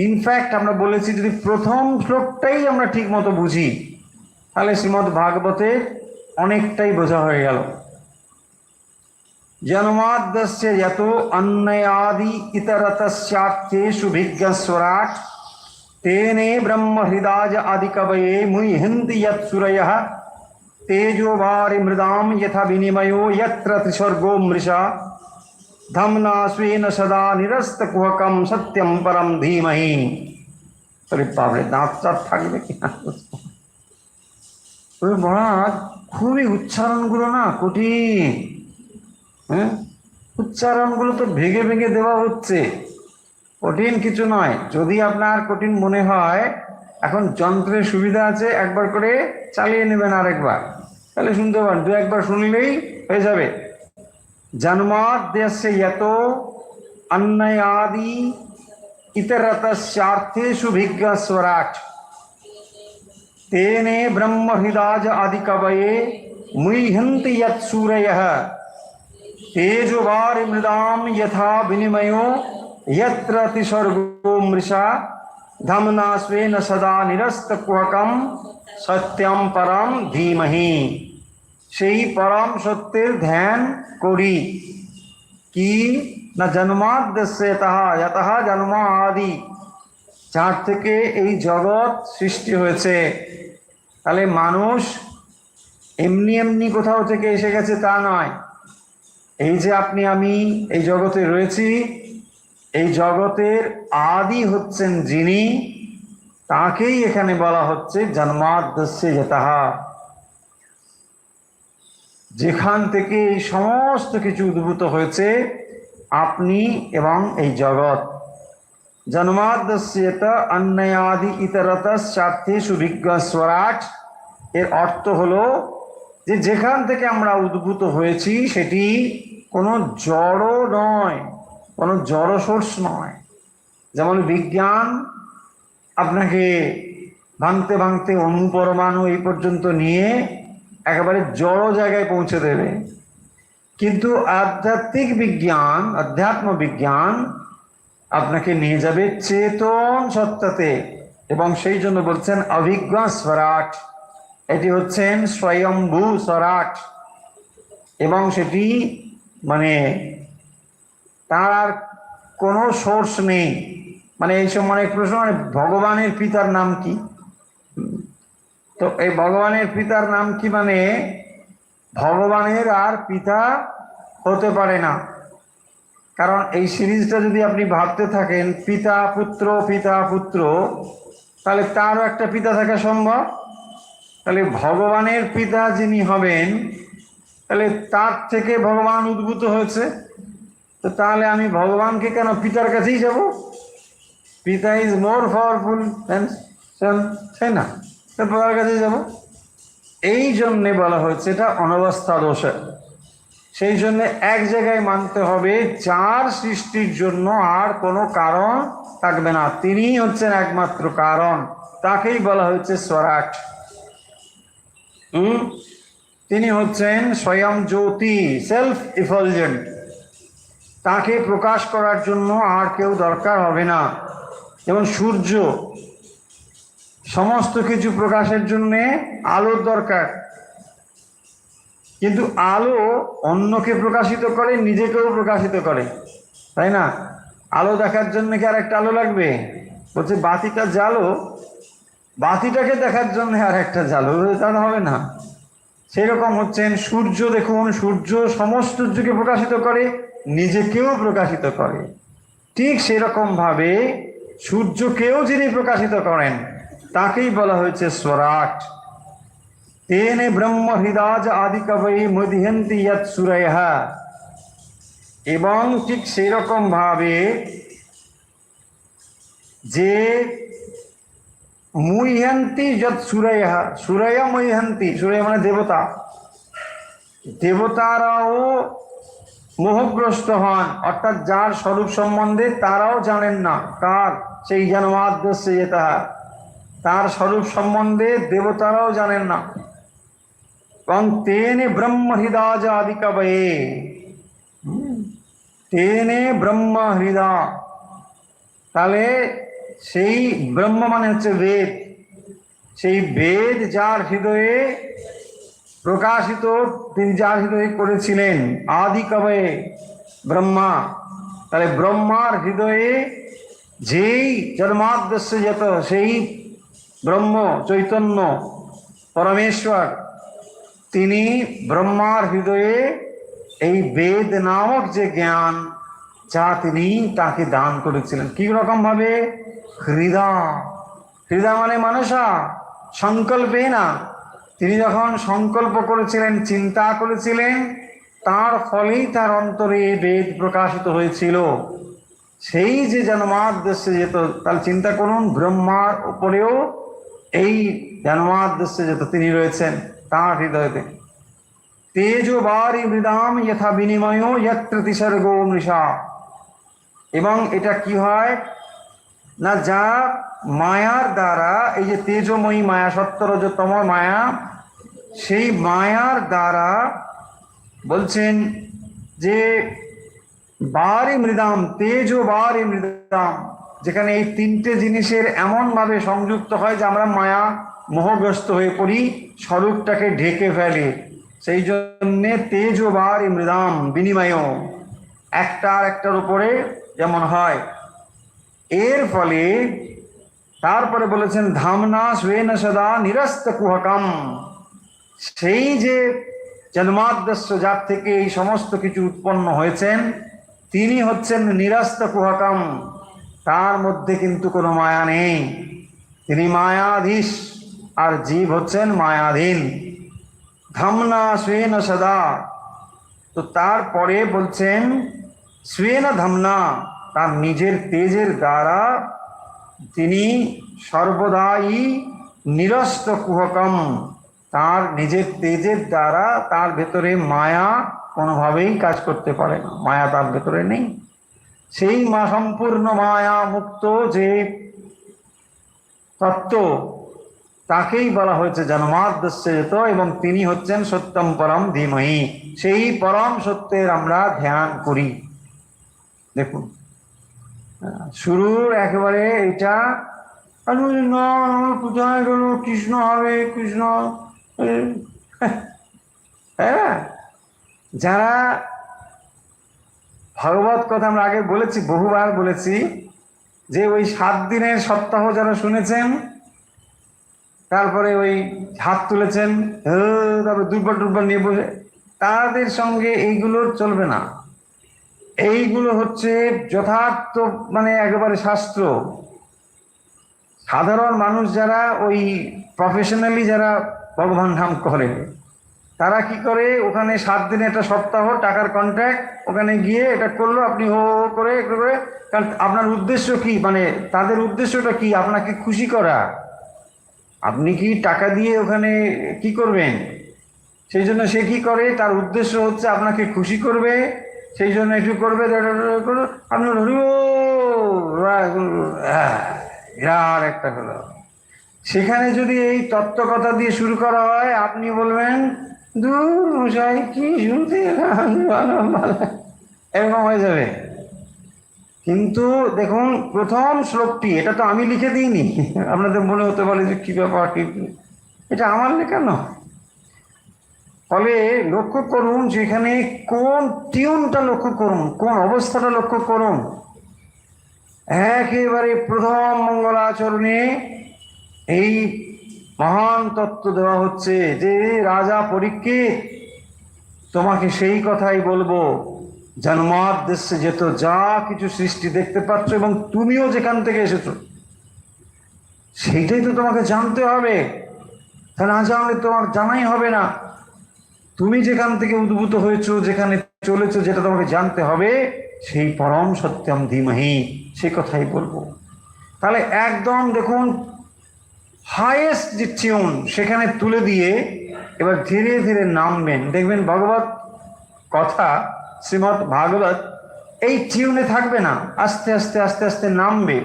ইনফ্যাক্ট আমরা বলেছি যদি প্রথম শ্লোকটাই আমরা ঠিক মতো বুঝি তাহলে শ্রীমদ্ ভাগবতে অনেকটাই বোঝা হয়ে গেল। জন্মাদ্যস্য যতো অন্নয়াদি ইতরতস্যার্থেষু ভিজ্ঞস্বরাট তেনে ব্রহ্ম হৃদাজ আদি কবয়ে মুহ্যন্তি যৎসূরয়ঃ তেজো ভারি মৃদাম যথা বিনিমयो यत्र त्रिसर्गो मृषा धम्ना स्वेन सदा निरस्तकुहकं सत्यं परम धीमहि। अरे बाप रे, दांत টাত থাকবে কিনা। ওই মহারাজ খুবই উচ্চারণগুলো না কঠিন। উচ্চারণগুলো তো ভেঙে ভেঙে দেওয়া হচ্ছে, কঠিন কিছু নয়। যদি আপনার কঠিন মনে হয়, এখন যন্ত্রের সুবিধা আছে, একবার করে চালিয়ে নেবেন আরেকবার, তাহলে শুনতে পারেন। দু একবার শুনলেই হয়ে যাবে। জন্মাদ্যস্য যতো অন্নয়াদি ইতরতস্যার্থেষু ভিজ্ঞস্বরাট तेने ब्रह्म हृदाज आदि कवये मुह्यन्ति यत्सूरयः तेजो वारि मृदाम यथा विनिमयो यत्र तिसर्गो मृषा धम्ना स्वेन सदा निरस्तकुहकं सत्यम परम धीमहि। সেই পরম সত্যের ধ্যান করি কি না, জন্মাদ্যস্য যতঃ জন্ম আদি, যার থেকে এই জগৎ সৃষ্টি হয়েছে। তাহলে মানুষ এমনি এমনি কোথাও থেকে এসে গেছে তা নয়। এই যে আপনি আমি এই জগতে রয়েছি, এই জগতের আদি হচ্ছেন যিনি, তাকেই এখানে বলা হচ্ছে জন্মাদ্যস্য যতঃ, যেখান থেকে এই সমস্ত কিছু উদ্ভূত হয়েছে, আপনি এবং এই জগৎ। জন্মাদ্যস্য অন্নয়াদি ইতরতস্যার্থেষু ভিজ্ঞস্বরাট, এর অর্থ হলো যে যেখান থেকে আমরা উদ্ভূত হয়েছি সেটি কোনো জড় নয়, কোনো জড় সোর্স নয়। যেমন বিজ্ঞান আপনাকে ভাঙতে ভাঙতে অণু পরমাণু এই পর্যন্ত নিয়ে একেবারে জড় জায়গায় পৌঁছে দেবে, কিন্তু আধ্যাত্মিক বিজ্ঞান, অধ্যাত্ম বিজ্ঞান আপনাকে নিয়ে যাবে চেতন সত্তাতে। এবং সেই জন্য বলছেন অভিজ্ঞ স্বরাট, এটি হচ্ছেন স্বয়ম্ভু স্বরাট, এবং সেটি মানে তার কোনো সোর্স নেই। মানে এইসব অনেক প্রশ্ন, মানে ভগবানের পিতার নাম কি? তো এই ভগবানের পিতার নাম কি, মানে ভগবানের আর পিতা হতে পারে না। কারণ এই সিরিজটা যদি আপনি ভাবতে থাকেন পিতা পুত্র পিতা পুত্র, তাহলে তারও একটা পিতা থাকা সম্ভব। তাহলে ভগবানের পিতা যিনি হবেন, তাহলে তার থেকে ভগবান উদ্ভূত হয়েছে। তো তাহলে আমি ভগবানকে কেন পিতার কাছেই যাব? পিতা ইজ মোর পাওয়ারফুল দ্যান সন, তাই না? পিতার কাছেই যাব। এই জন্যে বলা হয়েছে এটা অনবস্থা দোষ। সেই জন্য এক জায়গায় মানতে হবে, যার সৃষ্টির জন্য আর কোনো কারণ থাকবে না, তিনি হচ্ছেন একমাত্র কারণ, তাকেই বলা হয়েছে স্বরাট। তিনি হচ্ছেন স্বয়ং জ্যোতি, সেলফ ইফালজেন্ট। তাকে প্রকাশ করার জন্য আর কেউ দরকার হবে না। যেমন সূর্য, সমস্ত কিছু প্রকাশের জন্যে আলোর দরকার, কিন্তু আলো অন্যকে প্রকাশিত করে, নিজেকেও প্রকাশিত করে, তাই না? আলো দেখার জন্য কি আর একটা আলো লাগবে? বলছে বাতিটা জ্বালো, বাতিটাকে দেখার জন্য আর একটা জ্বালো, তাহলে হবে না। সেরকম হচ্ছেন সূর্য। দেখুন, সূর্য সমস্ত যুগে প্রকাশিত করে, নিজেকেও প্রকাশিত করে। ঠিক সেরকম ভাবে সূর্যকেও যিনি প্রকাশিত করেন, তাকেই বলা হয়েছে স্বরাট। তেনে ব্রহ্ম হৃদাজ আদি কবৈ মুদহন্তি ইয়ৎ সূরয়ঃ। এবং ঠিক সেরকম ভাবে যে মুহ্যন্তি যৎ সূরয়ঃ, সূরয় মুহ্যন্তি, সূরয় মানে দেবতা, দেবতারাও মোহগ্রস্ত হন, অর্থাৎ যার স্বরূপ সম্বন্ধে তারাও জানেন না। কার? সেই জন্মাদ্যস্য যেটা, তার স্বরূপ সম্বন্ধে দেবতারাও জানেন না। এবং তেনে ব্রহ্ম হৃদাজ আদি কবয়ে, তেনে ব্রহ্ম হৃদা, তাহলে সেই ব্রহ্ম মানে হচ্ছে বেদ, সেই বেদ যার হৃদয়ে প্রকাশিত, তিনি যার হৃদয়ে করেছিলেন, আদি কবয়ে ব্রহ্মা। তাহলে ব্রহ্মার হৃদয়ে যেই জন্মাদ্যস্য যত, সেই ব্রহ্ম চৈতন্য পরমেশ্বর, তিনি ব্রহ্মার হৃদয়ে এই বেদ নামক যে জ্ঞান, যা তিনি তাকে দান করেছিলেন। কি রকম ভাবে? হৃদা, হৃদা মানে মানসা, সংকল্পে না। তিনি যখন সংকল্প করেছিলেন, চিন্তা করেছিলেন, তার ফলেই তার অন্তরে বেদ প্রকাশিত হয়েছিল। সেই যে জন্মাদ্যস্য যেত, তাহলে চিন্তা করুন, ব্রহ্মার উপরেও এই জন্মাদ্যস্য যেত তিনি রয়েছেন তার হৃদয়তে। তেজো বারি মৃদাম যথা বিনিময় যত্র তিসর্গো মৃষা। এবং এটা কি হয় না, যা মায়ার দ্বারা, এই যে তেজময়ী মায়া, সত্য রজতম মায়া, সেই মায়ার দ্বারা বলছেন যে বারি মৃদাম, তেজো বারি মৃদাম, যেখানে এই তিনটে জিনিসের এমন ভাবে সংযুক্ত হয় যে আমরা মায়া মোহগ্রস্ত হয়ে পড়ি, স্বরূপটাকে ঢেকে ফেলে। সেই জন্যে তেজো বারি মৃদাম বিনিময়, একটা আর একটার উপরে যেমন হয়। এর ফলে তারপরে বলেছেন ধামনা স্বেন সদা নিরস্ত কুহকম, সেই যে জন্মাদ্যস্য, যার থেকে এই সমস্ত কিছু উৎপন্ন হয়েছেন, তিনি হচ্ছেন নিরস্ত কুহকম, তার মধ্যে কিন্তু কোনো মায়া নেই, তিনি মায়াধীশ, আর জীব হচ্ছেন মায়াধীন। ধামনা স্বেন সদা, তো তারপরে বলছেন স্বেন ধামনা, তার নিজের তেজের দ্বারা তিনি সর্বদাই নিরস্ত কুহকম, তার নিজের তেজের দ্বারা তার ভেতরে মায়া কোনোভাবেই কাজ করতে পারে না, মায়া তার ভেতরে নেই। সেই সম্পূর্ণ মায়া মুক্ত যে তত্ত্ব, তাকেই বলা হয়েছে জন্মাদ্যস্য যত, এবং তিনি হচ্ছেন সত্যম পরম ধীমহি। সেই পরম সত্যের আমরা ধ্যান করি। দেখুন, শুরুর একেবারে এটা আমি বলি, না কোথায় গেল, কৃষ্ণ হবে কৃষ্ণ। হ্যাঁ, যারা ভাগবত কথা আমরা আগে বলেছি, বহুবার বলেছি, যে ওই 7 দিনের সপ্তাহ যারা শুনেছেন, তারপরে ওই হাত তুলেছেন, তারপরে দুর্বল টুর্বল নিয়ে বসে, তাদের সঙ্গে এইগুলো চলবে না। এইগুলো হচ্ছে যথার্থ, মানে একেবারে শাস্ত্র। সাধারণ মানুষ যারা ওই প্রফেশনালি যারা ভগবান নাম করে, তারা কি করে, ওখানে 7 দিনে একটা সপ্তাহ টাকার কন্ট্রাক্ট, ওখানে গিয়ে এটা করলো, আপনি হো হো করে একটু করে। কারণ আপনার উদ্দেশ্য কি, মানে তাদের উদ্দেশ্যটা কি, আপনাকে খুশি করা। আপনি কি টাকা দিয়ে ওখানে কি করবেন? সেই জন্য সে কি করে, তার উদ্দেশ্য হচ্ছে আপনাকে খুশি করবে, সেই জন্য একটু করবে, আপনি বিরাট একটা হলো। সেখানে যদি এই তত্ত্বকথা দিয়ে শুরু করা হয়, আপনি বলবেন, দূর মশাই কি শুনতে, এরকম হয়ে যাবে। কিন্তু দেখুন, প্রথম শ্লোকটি, এটা তো আমি লিখে দিইনি, আপনাদের মনে হতে পারে যে কি ব্যাপার, এটা আমার লেখা নয়। ফলে লক্ষ্য করুন যেখানে কোন টিউনটা লক্ষ্য করুন, কোন অবস্থাটা লক্ষ্য করুন। একেবারে প্রথম মঙ্গলাচরণে এই মহান তত্ত্ব দেওয়া হচ্ছে যে, রাজা পরীক্ষিত, তোমাকে সেই কথাই বলবো, জন্মাদ্দেশ্যে যেত যা কিছু সৃষ্টি দেখতে পাচ্ছ, এবং তুমিও যেখান থেকে এসেছো, সেইটাই তো তোমাকে জানতে হবে। তা না জানলে তোমার জানাই হবে না। তুমি যেখান থেকে উদ্ভূত হয়েছো, যেখানে চলেছো, যেটা তোমাকে জানতে হবে, সেই পরম সত্যম ধীমহি, সে কথাই বলবো। তাহলে একদম দেখুন, হাইয়েস্ট যে টিউন সেখানে তুলে দিয়ে এবার ধীরে ধীরে নামবেন। দেখবেন ভগবত কথা, শ্রীমৎ ভাগবত এই টিউনে থাকবে না, আস্তে আস্তে আস্তে আস্তে নামবে।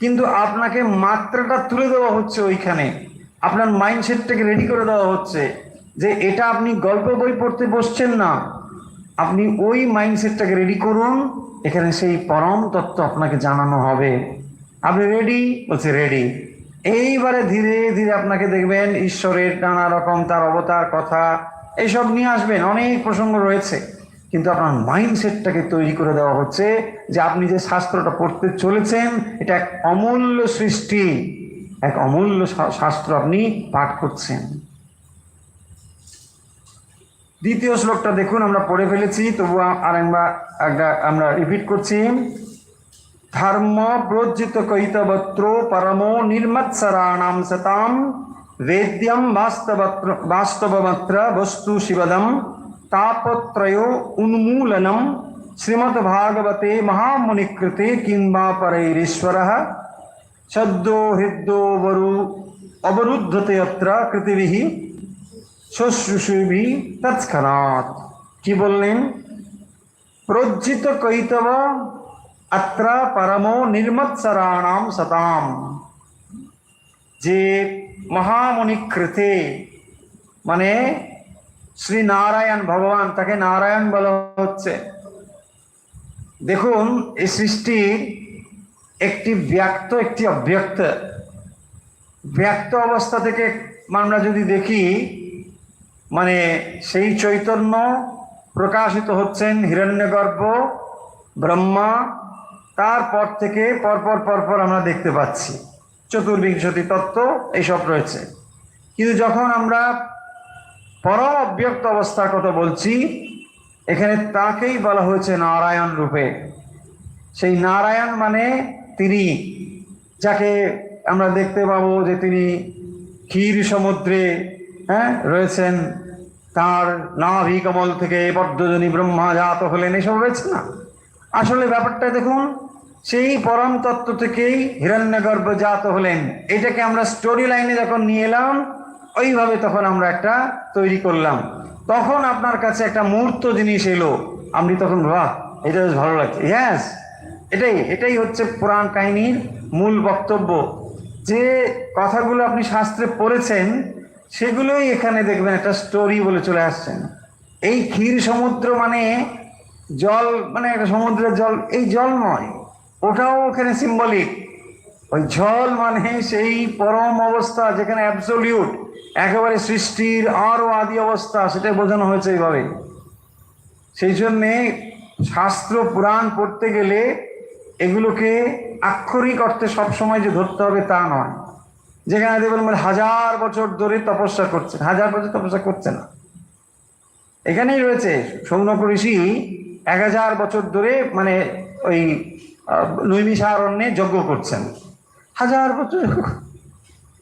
কিন্তু আপনাকে মাত্রাটা তুলে দেওয়া হচ্ছে ওইখানে, আপনার মাইন্ডসেটটাকে রেডি করে দেওয়া হচ্ছে যে এটা আপনি গল্প বই পড়তে বসছেন না, আপনি ওই মাইন্ডসেটটাকে রেডি করুন, এখানে সেই পরম তত্ত্ব আপনাকে জানানো হবে। আপনি রেডি? বলছে রেডি। এইবারে ধীরে ধীরে আপনাকে দেখবেন ঈশ্বরের নানা রকম তার অবতার কথা এইসব নিয়ে আসবেন, অনেক প্রসঙ্গ রয়েছে। কিন্তু আপনার মাইন্ডসেটটাকে তৈরি করে দেওয়া হচ্ছে যে আপনি যে শাস্ত্রটা পড়তে চলেছেন, এটা এক অমূল্য সৃষ্টি, এক অমূল্য শাস্ত্র আপনি পাঠ করছেন। দ্বিতীয় শ্লোকটা দেখুন, আমরা পড়ে ফেলেছি, তবু আরেকবার আমরা রিপিট করছি। ধর্ম প্রজ্জিত কৈতবত্র পরমো নির্মৎসরাণাম সতাম वेद्यम वास्तवमत्र वस्तु शिवदम तापत्रयो उन्मूलनम श्रीमद्भागवते महामुनिकृते किंबा परैरीश्वरः सद्यो हृदो अवरुद्धते अत्र कृतिभिः शुश्रूषुभिः तत्क्षणात्। কি বললেন? প্রজ্জিত কৈতব अत्र परमो निर्मत्सराणाम सताम। যে মহামণিকৃতে মানে শ্রী নারায়ণ ভগবান, তাকে নারায়ণ বলা হচ্ছে। দেখুন, এই সৃষ্টির একটি ব্যক্ত একটি অব্যক্ত। ব্যক্ত অবস্থা থেকে আমরা যদি দেখি, মানে সেই চৈতন্য প্রকাশিত হচ্ছেন হিরণ্যগর্ভ ব্রহ্মা, তারপর থেকে পরপর আমরা দেখতে পাচ্ছি চতুর্বিংশতি তত্ত্ব এইসব রয়েছে। কিন্তু যখন আমরা পরম অব্যক্ত অবস্থার কথা বলছি, এখানে তাকেই বলা হয়েছে নারায়ণ রূপে। সেই নারায়ণ মানে তিনি, যাকে আমরা দেখতে পাবো যে তিনি ক্ষীর সমুদ্রে রয়েছেন, তার নাভি কমল থেকে বদ্ধজনী ব্রহ্মা জাত হলেন, এসব রয়েছে না। আসলে ব্যাপারটা দেখুন, সেই পরম তত্ত্ব থেকেই হিরণ্যগর্ভ জাত হলেন। এটাকে আমরা স্টোরি লাইনে যখন নিয়ে এলাম, ওইভাবে তখন আমরা একটা তৈরি করলাম। তখন আপনার কাছে একটা মূর্ত জিনিস এলো, আপনি তখন বাহ, এটা বেশ ভালো লাগছে। ইয়েস, এটাই হচ্ছে পুরাণ কাহিনীর মূল বক্তব্য। যে কথাগুলো আপনি শাস্ত্রে পড়েছেন, সেগুলোই এখানে দেখবেন একটা স্টোরি বলে চলে আসছেন। এই ক্ষীর সমুদ্র মানে জল, মানে একটা সমুদ্রের জল, এই জল নয়, ওটাও ওখানে সিম্বলিক। ওই জল মানে সেই পরম অবস্থা যেখানে অ্যাবসলিউট, একেবারে সৃষ্টির আরো আদি অবস্থা, সেটাই বোঝানো হয়েছে এইভাবে। সেই জন্যে শাস্ত্র পুরাণ পড়তে গেলে এগুলোকে আক্ষরিক অর্থে সবসময় যে ধরতে হবে তা নয়। যেখানে দেখবেন 1000 বছর ধরে তপস্যা করছে, 1000 বছর তপস্যা করছে না, এখানেই রয়েছে সৌনক ঋষি 1000 বছর ধরে মানে ওই নৈমিষারণ্যে যজ্ঞ করছেন, 1000 বছর।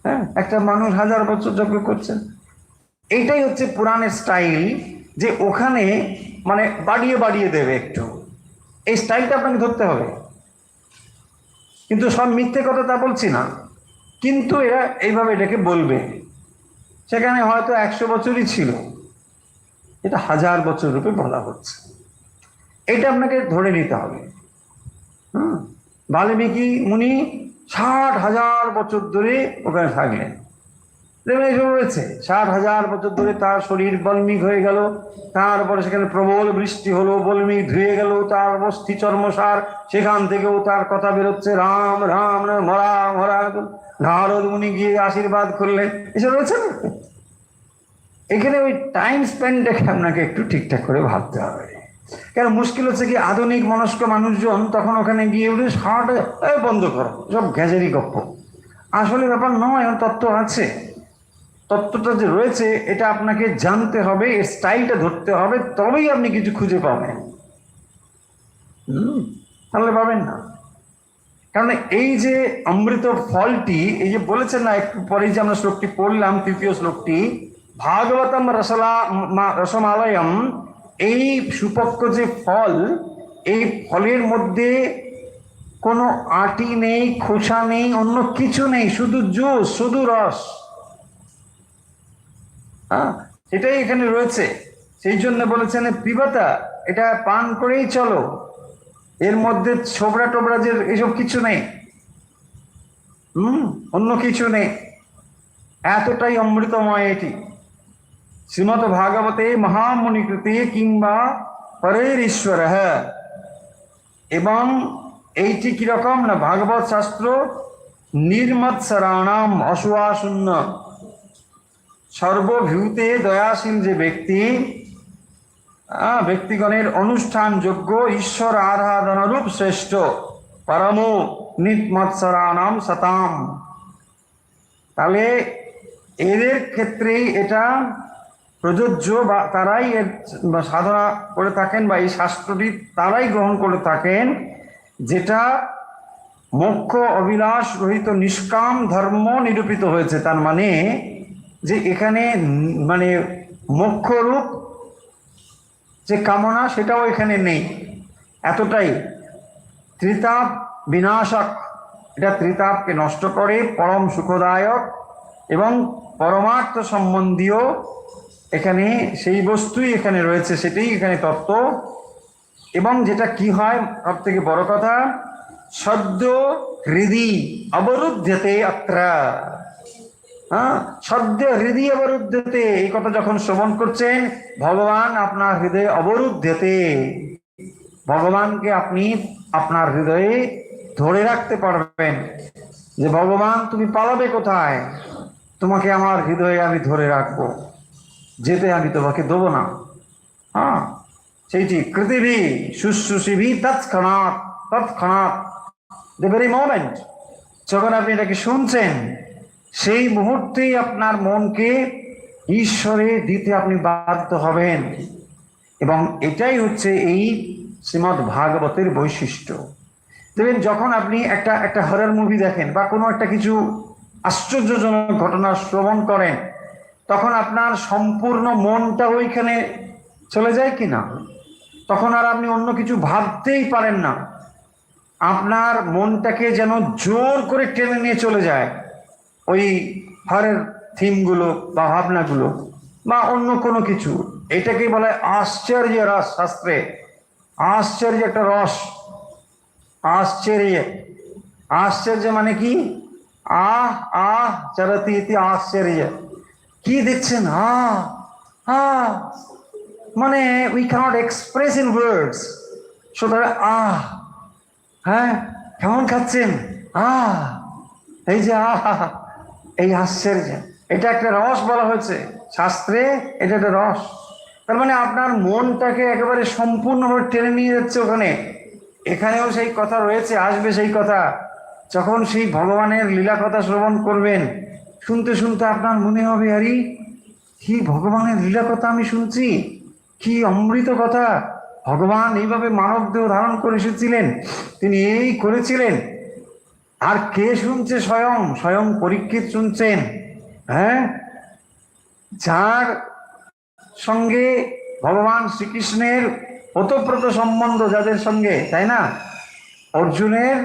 হ্যাঁ, একটা মানুষ 1000 বছর যজ্ঞ করছেন। এইটাই হচ্ছে পুরাণের স্টাইল, যে ওখানে মানে বাড়িয়ে বাড়িয়ে দেবে একটু, এই স্টাইলটা আপনাকে ধরতে হবে। কিন্তু সব মিথ্যে কথা তা বলছি না, কিন্তু এরা এইভাবে এটাকে বলবে। সেখানে হয়তো 100 বছরই ছিল, এটা 1000 বছর রূপে বলা হচ্ছে, এটা আপনাকে ধরে নিতে হবে। বাল্মীকি মুনি 60,000 বছর ধরে ওখানে থাকলেন, দেখবেন এইসব রয়েছে। 60,000 বছর ধরে তার শরীর বল্মিক হয়ে গেল, তারপরে সেখানে প্রবল বৃষ্টি হলো, বল্মিক ধুয়ে গেল, তার অস্থি চর্মসার, সেখান থেকেও তার কথা বেরোচ্ছে রাম রাম, মরা মরা। নারদ মুনি গিয়ে আশীর্বাদ করলেন, এসব রয়েছে না। এখানে ওই টাইম স্পেন্ডটাকে আপনাকে একটু ঠিকঠাক করে ভাবতে হবে। কেন মুশকিল হচ্ছে কি, আধুনিক মনস্ক মানুষজন তখন ওখানে গিয়ে উঠে 60 বন্ধ করো, সব ঘেঁজারি গপ্প। আসলে ব্যাপার নয়, তত্ত্ব আছে। তত্ত্বটা যে রয়েছে এটা আপনাকে জানতে হবে, এর স্টাইলটা ধরতে হবে, তবেই আপনি কিছু খুঁজে পাবেন। তাহলে পাবেন না। কারণ এই যে অমৃত ফলটি, এই যে বলেছেন না একটু পরে যে আমরা শ্লোকটি পড়লাম, তৃতীয় শ্লোকটি, ভাগবতম রসমালয়ম, এই সুপক্ষ যে ফল, এই ফলের মধ্যে কোনো আটি নেই, খোসা নেই, অন্য কিছু নেই, শুধু জুস, শুধু রস। হ্যাঁ, এটাই এখানে রয়েছে। সেই জন্য বলেছেন পিবাতা, এটা পান করেই চলো, এর মধ্যে ছোবড়া টোবড়া যে এসব কিছু নেই, অন্য কিছু নেই, এতটাই অমৃতময় এটি। শ্রীমদ ভাগবতে মহামুনিকৃতে কিংবা পরের ঈশ্বর। এবং এইটি কিরকম না, ভাগবত শাস্ত্র নির্মৎসরাণাম অসুয়াশূন্য, সর্বভূতে দয়াশীল যে ব্যক্তি, ব্যক্তিগণের অনুষ্ঠানযোগ্য ঈশ্বর আরাধনারূপ শ্রেষ্ঠ পরম নির্মৎসরাণাম সতাম। তাহলে এদের ক্ষেত্রেই এটা প্রযোজ্য, বা তারাই এর সাধনা করে থাকেন, বা এই শাস্ত্রটি তারাই গ্রহণ করে থাকেন, যেটা মোক্ষ অভিলাষ রহিত নিষ্কাম ধর্ম নিরূপিত হয়েছে। তার মানে যে এখানে মানে মোক্ষরূপ যে কামনা সেটাও এখানে নেই, এতটাই ত্রিতাপ বিনাশক। এটা ত্রিতাপকে নষ্ট করে, পরম সুখদায়ক এবং পরমার্থ সম্বন্ধীয় এখানে সেই বস্তুই এখানে রয়েছে, সেটাই এখানে তত্ত্ব। এবং যেটা কি হয়, সব থেকে বড় কথা, সদ্য হৃদি অবরুদ্ধতে অত্র। সদ্য হৃদয় অবরুদ্ধতে, এই কথা যখন শ্রবণ করছেন, ভগবান আপনার হৃদয়ে অবরুদ্ধতে, ভগবানকে আপনি আপনার হৃদয়ে ধরে রাখতে পারবেন। যে ভগবান তুমি পালাবে কোথায়, তোমাকে আমার হৃদয়ে আমি ধরে রাখবো, যেতে আমি তোমাকে দেবো না। সেইটি পৃথিবী শুশ্রূষিভি তৎক্ষণাৎ তৎক্ষণাৎ, দ্য ভেরি মোমেন্ট যখন আপনি এটাকে শুনছেন, সেই মুহূর্তেই আপনার মনকে ঈশ্বরে দিতে আপনি বাধ্য হবেন। এবং এটাই হচ্ছে এই শ্রীমদ্ ভাগবতের বৈশিষ্ট্য। দেখবেন যখন আপনি একটা হরর মুভি দেখেন, বা কোনো একটা কিছু আশ্চর্যজনক ঘটনা শ্রবণ করেন, তখন আপনার সম্পূর্ণ মনটা ওইখানে চলে যায় কি না, তখন আর আপনি অন্য কিছু ভাবতেই পারেন না। আপনার মনটাকে যেন জোর করে টেনে নিয়ে চলে যায় ওই হরের থিমগুলো বা ভাবনাগুলো, বা অন্য কোনো কিছু। এটাকেই বলে আশ্চর্য রস। শাস্ত্রে আশ্চর্য একটা রস, আশ্চর্য। আশ্চর্য মানে কি, আহ আহ চরতি ইতি আশ্চর্য। কি দেখছেন, মানে we cannot express in words. সুতরাং হ্যাঁ, কেমন খাচ্ছেন, এই যে আহা, এই আশ্চর্য, এটা একটা রস বলা হয়েছে শাস্ত্রে, এটা একটা রস। তার মানে আপনার মনটাকে একেবারে সম্পূর্ণভাবে টেনে নিয়ে যাচ্ছে ওখানে। এখানেও সেই কথা রয়েছে, আসবে সেই কথা। যখন সেই ভগবানের লীলা কথা শ্রবণ করবেন, শুনতে শুনতে আপনার মনে হবে, আরে কি ভগবানের লীলা কথা আমি শুনছি, কি অমৃত কথা। ভগবান এইভাবে মানব দেহ ধারণ করে এসেছিলেন, তিনি এই করেছিলেন। আর কে শুনছে? স্বয়ং স্বয়ং পরীক্ষিত শুনছেন। হ্যাঁ, যার সঙ্গে ভগবান শ্রীকৃষ্ণের ওতপ্রোত সম্বন্ধ, যাদের সঙ্গে, তাই না, অর্জুনের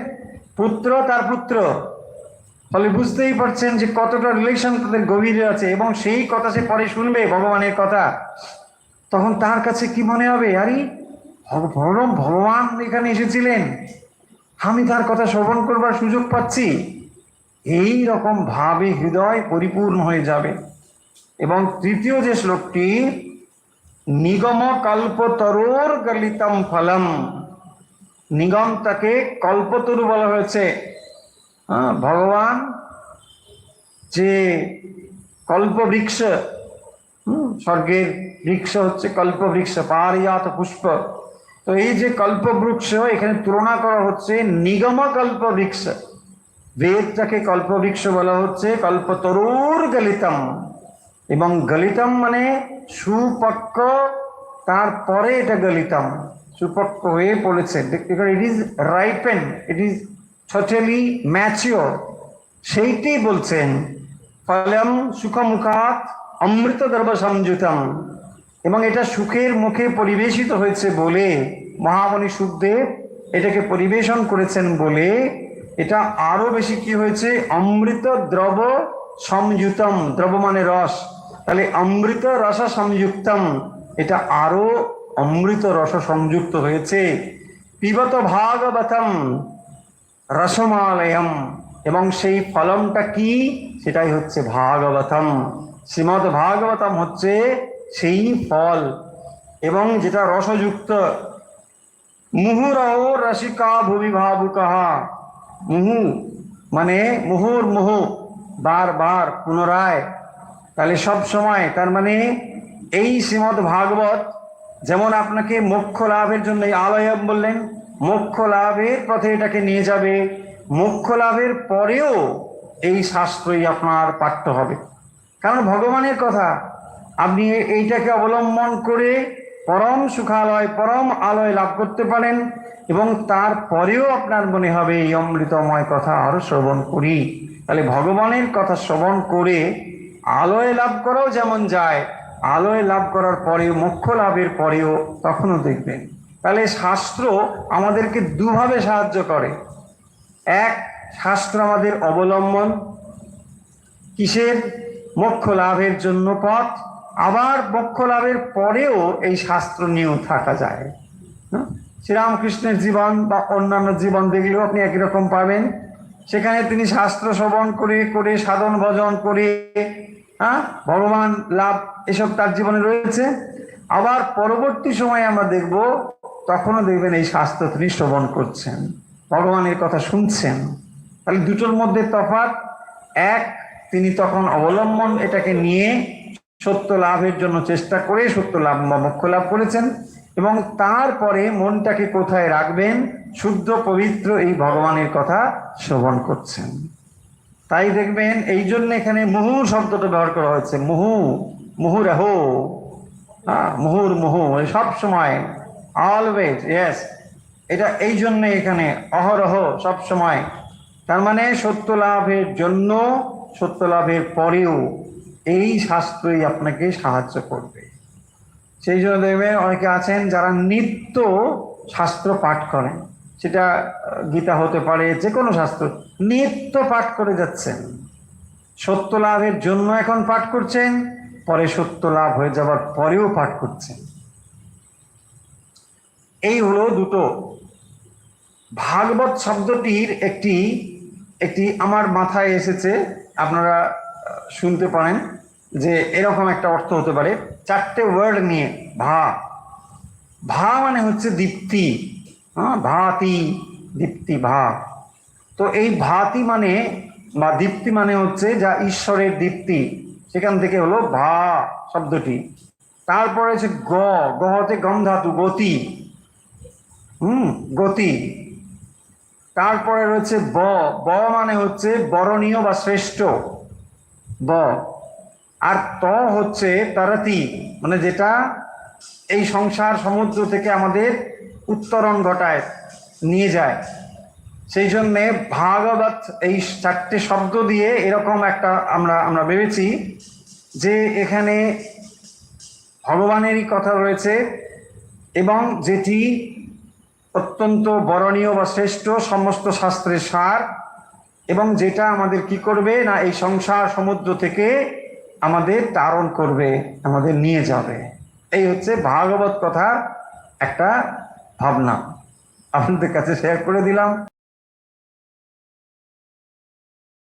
পুত্র, তার পুত্র, ফলে বুঝতেই পারছেন যে কতটা রিলেশন তাদের গভীরে আছে। এবং সেই কথা সে পরে শুনবে, ভগবানের কথা, তখন তার কাছে কি মনে হবে, আরে ভগবান এখানে এসেছিলেন, আমি তার কথা শ্রবণ করবার সুযোগ পাচ্ছি। এই রকম ভাবে হৃদয় পরিপূর্ণ হয়ে যাবে। এবং তৃতীয় যে শ্লোকটি, নিগম কল্পতরুর গলিতম ফলম, নিগমটাকে কল্পতরু বলা হয়েছে। ভগবান যে কল্পবৃক্ষ, স্বর্গের বৃক্ষ হচ্ছে কল্পবৃক্ষ, পারিজাত পুষ্প। তো এই যে কল্পবৃক্ষ, এখানে তুলনা করা হচ্ছে নিগম কল্পবৃক্ষ। বেদটাকে কল্পবৃক্ষ বলা হচ্ছে, কল্পতরুর গলিতম। এবং গলিতম মানে সুপক্ক, তারপরে এটা গলিতম, সুপক্ক হয়ে পড়েছে। It is ripen, it is totally mature, সেইটি বলছেন। ফলম সুখমুখাত অমৃত দ্রব্য সংযুতম। এবং এটা সুখের মুখে পরিবেশিত হয়েছে বলে, মহামণি সুখদেব এটাকে পরিবেশন করেছেন বলে, এটা আরো বেশি কি হয়েছে, অমৃত দ্রব সংযুতম, দ্রব মানে রস, তাহলে অমৃত রস সংযুক্তম, এটা আরো অমৃত রস সংযুক্ত হয়েছে। পিবত ভাগবতম রসমালয়ম, এবং সেই ফলমটা কি, সেটাই হচ্ছে ভাগবতম। শ্রীমদ ভাগবতম হচ্ছে সেই ফল, এবং যেটা রসযুক্ত। মুহুরহ রসিকা ভুবি ভাবুকহা, মুহু মানে মুহুর মুহু, বারবার, পুনরায়, তাহলে সব সময়। তার মানে এই শ্রীমদ ভাগবত যেমন আপনাকে মোক্ষ লাভের জন্য আলয়ম বললেন, মোক্ষ লাভের পথে এটাকে নিয়ে যাবে, মোক্ষ লাভের পরেও এই শাস্ত্রই আপনার পাঠ্য হবে। কারণ ভগবানের কথা, আপনি এইটাকে অবলম্বন করে পরম সুখালয়, পরম আলয় লাভ করতে পারেন। এবং তারপরেও আপনার মনে হবে এই অমৃতময় কথা আরো শ্রবণ করি। তাহলে ভগবানের কথা শ্রবণ করে আলয় লাভ করাও যেমন যায়, আলয় লাভ করার পরেও, মোক্ষ লাভের পরেও, তখনও দেখবেন। তাহলে শাস্ত্র আমাদেরকে দুভাবে সাহায্য করে। এক, শাস্ত্র আমাদের অবলম্বন, কিসের? মোক্ষ লাভের জন্য পথ। আবার মোক্ষ লাভের পরেও এই শাস্ত্র নিয়েও থাকা যায়। শ্রীরামকৃষ্ণের জীবন বা অন্যান্য জীবন দেখলেও আপনি একই রকম পাবেন। সেখানে তিনি শাস্ত্র শ্রবণ করে করে, সাধন ভজন করে, ভগবান লাভ, এসব তার জীবনে রয়েছে। আবার পরবর্তী সময়ে আমরা দেখব, তখনও দেখবেন এই শাস্ত্র তিনি শ্রবণ করছেন, ভগবানের কথা শুনছেন। তাহলে দুটোর মধ্যে তফাৎ। এক, তিনি তখন অবলম্বন এটাকে নিয়ে সত্য লাভের জন্য চেষ্টা করে সত্য লাভ বা মোক্ষ লাভ করেছেন। এবং তারপরে মনটাকে কোথায় রাখবেন? শুদ্ধ পবিত্র এই ভগবানের কথা শ্রবণ করছেন। তাই দেখবেন এই জন্য এখানে মুহু শব্দটা ব্যবহার করা হয়েছে। মুহু, মুহুরহ, মুহুর মুহু, সব সময়, অলওয়েজ, ইয়েস, এটা এই জন্য এখানে অহরহ, সব সময়। তার মানে সত্য লাভের জন্য, সত্য লাভের পরেও এই শাস্ত্রই আপনাকে সাহায্য করবে। সেই জন্য দেখবেন অনেকে আছেন যারা নিত্য শাস্ত্র পাঠ করেন, সেটা গীতা হতে পারে, যে কোনো শাস্ত্র নিত্য পাঠ করে যাচ্ছেন। সত্য লাভের জন্য এখন পাঠ করছেন, পরে সত্য লাভ হয়ে যাবার পরেও পাঠ করছেন। এই হলো দুটো। ভাগবত শব্দটির একটি একটি আমার মাথায় এসেছে, আপনারা শুনতে পারেন যে এরকম একটা অর্থ হতে পারে। চারটে ওয়ার্ড নিয়ে, ভা, ভা মানে হচ্ছে দীপ্তি, ভাতি, দীপ্তি, ভা। তো এই ভাতি মানে বা দীপ্তি মানে হচ্ছে যা ঈশ্বরের দীপ্তি, সেখান থেকে হলো ভা শব্দটি। তারপরে হচ্ছে গ, গ হচ্ছে গম ধাতু, গতি, গতি। তারপরে রয়েছে ব, ব মানে হচ্ছে বরণীয় বা শ্রেষ্ঠ, ব। আর ত হচ্ছে তরতি, মানে যেটা এই সংসার সমুদ্র থেকে আমাদের উত্তরণ ঘটায়, নিয়ে যায়। সেই জন্যে ভাগবত এই চারটে শব্দ দিয়ে এরকম একটা আমরা ভেবেছি যে এখানে ভগবানেরই কথা রয়েছে, এবং যেটি অত্যন্ত বরণীয় বা শ্রেষ্ঠ, সমস্ত শাস্ত্রের সার, এবং যেটা আমাদের কি করবে না এই সংসার সমুদ্র থেকে আমাদের তারণ করবে, আমাদের নিয়ে যাবে। এই হচ্ছে ভাগবত কথার একটা ভাবনা, আপনাদের কাছে শেয়ার করে দিলাম।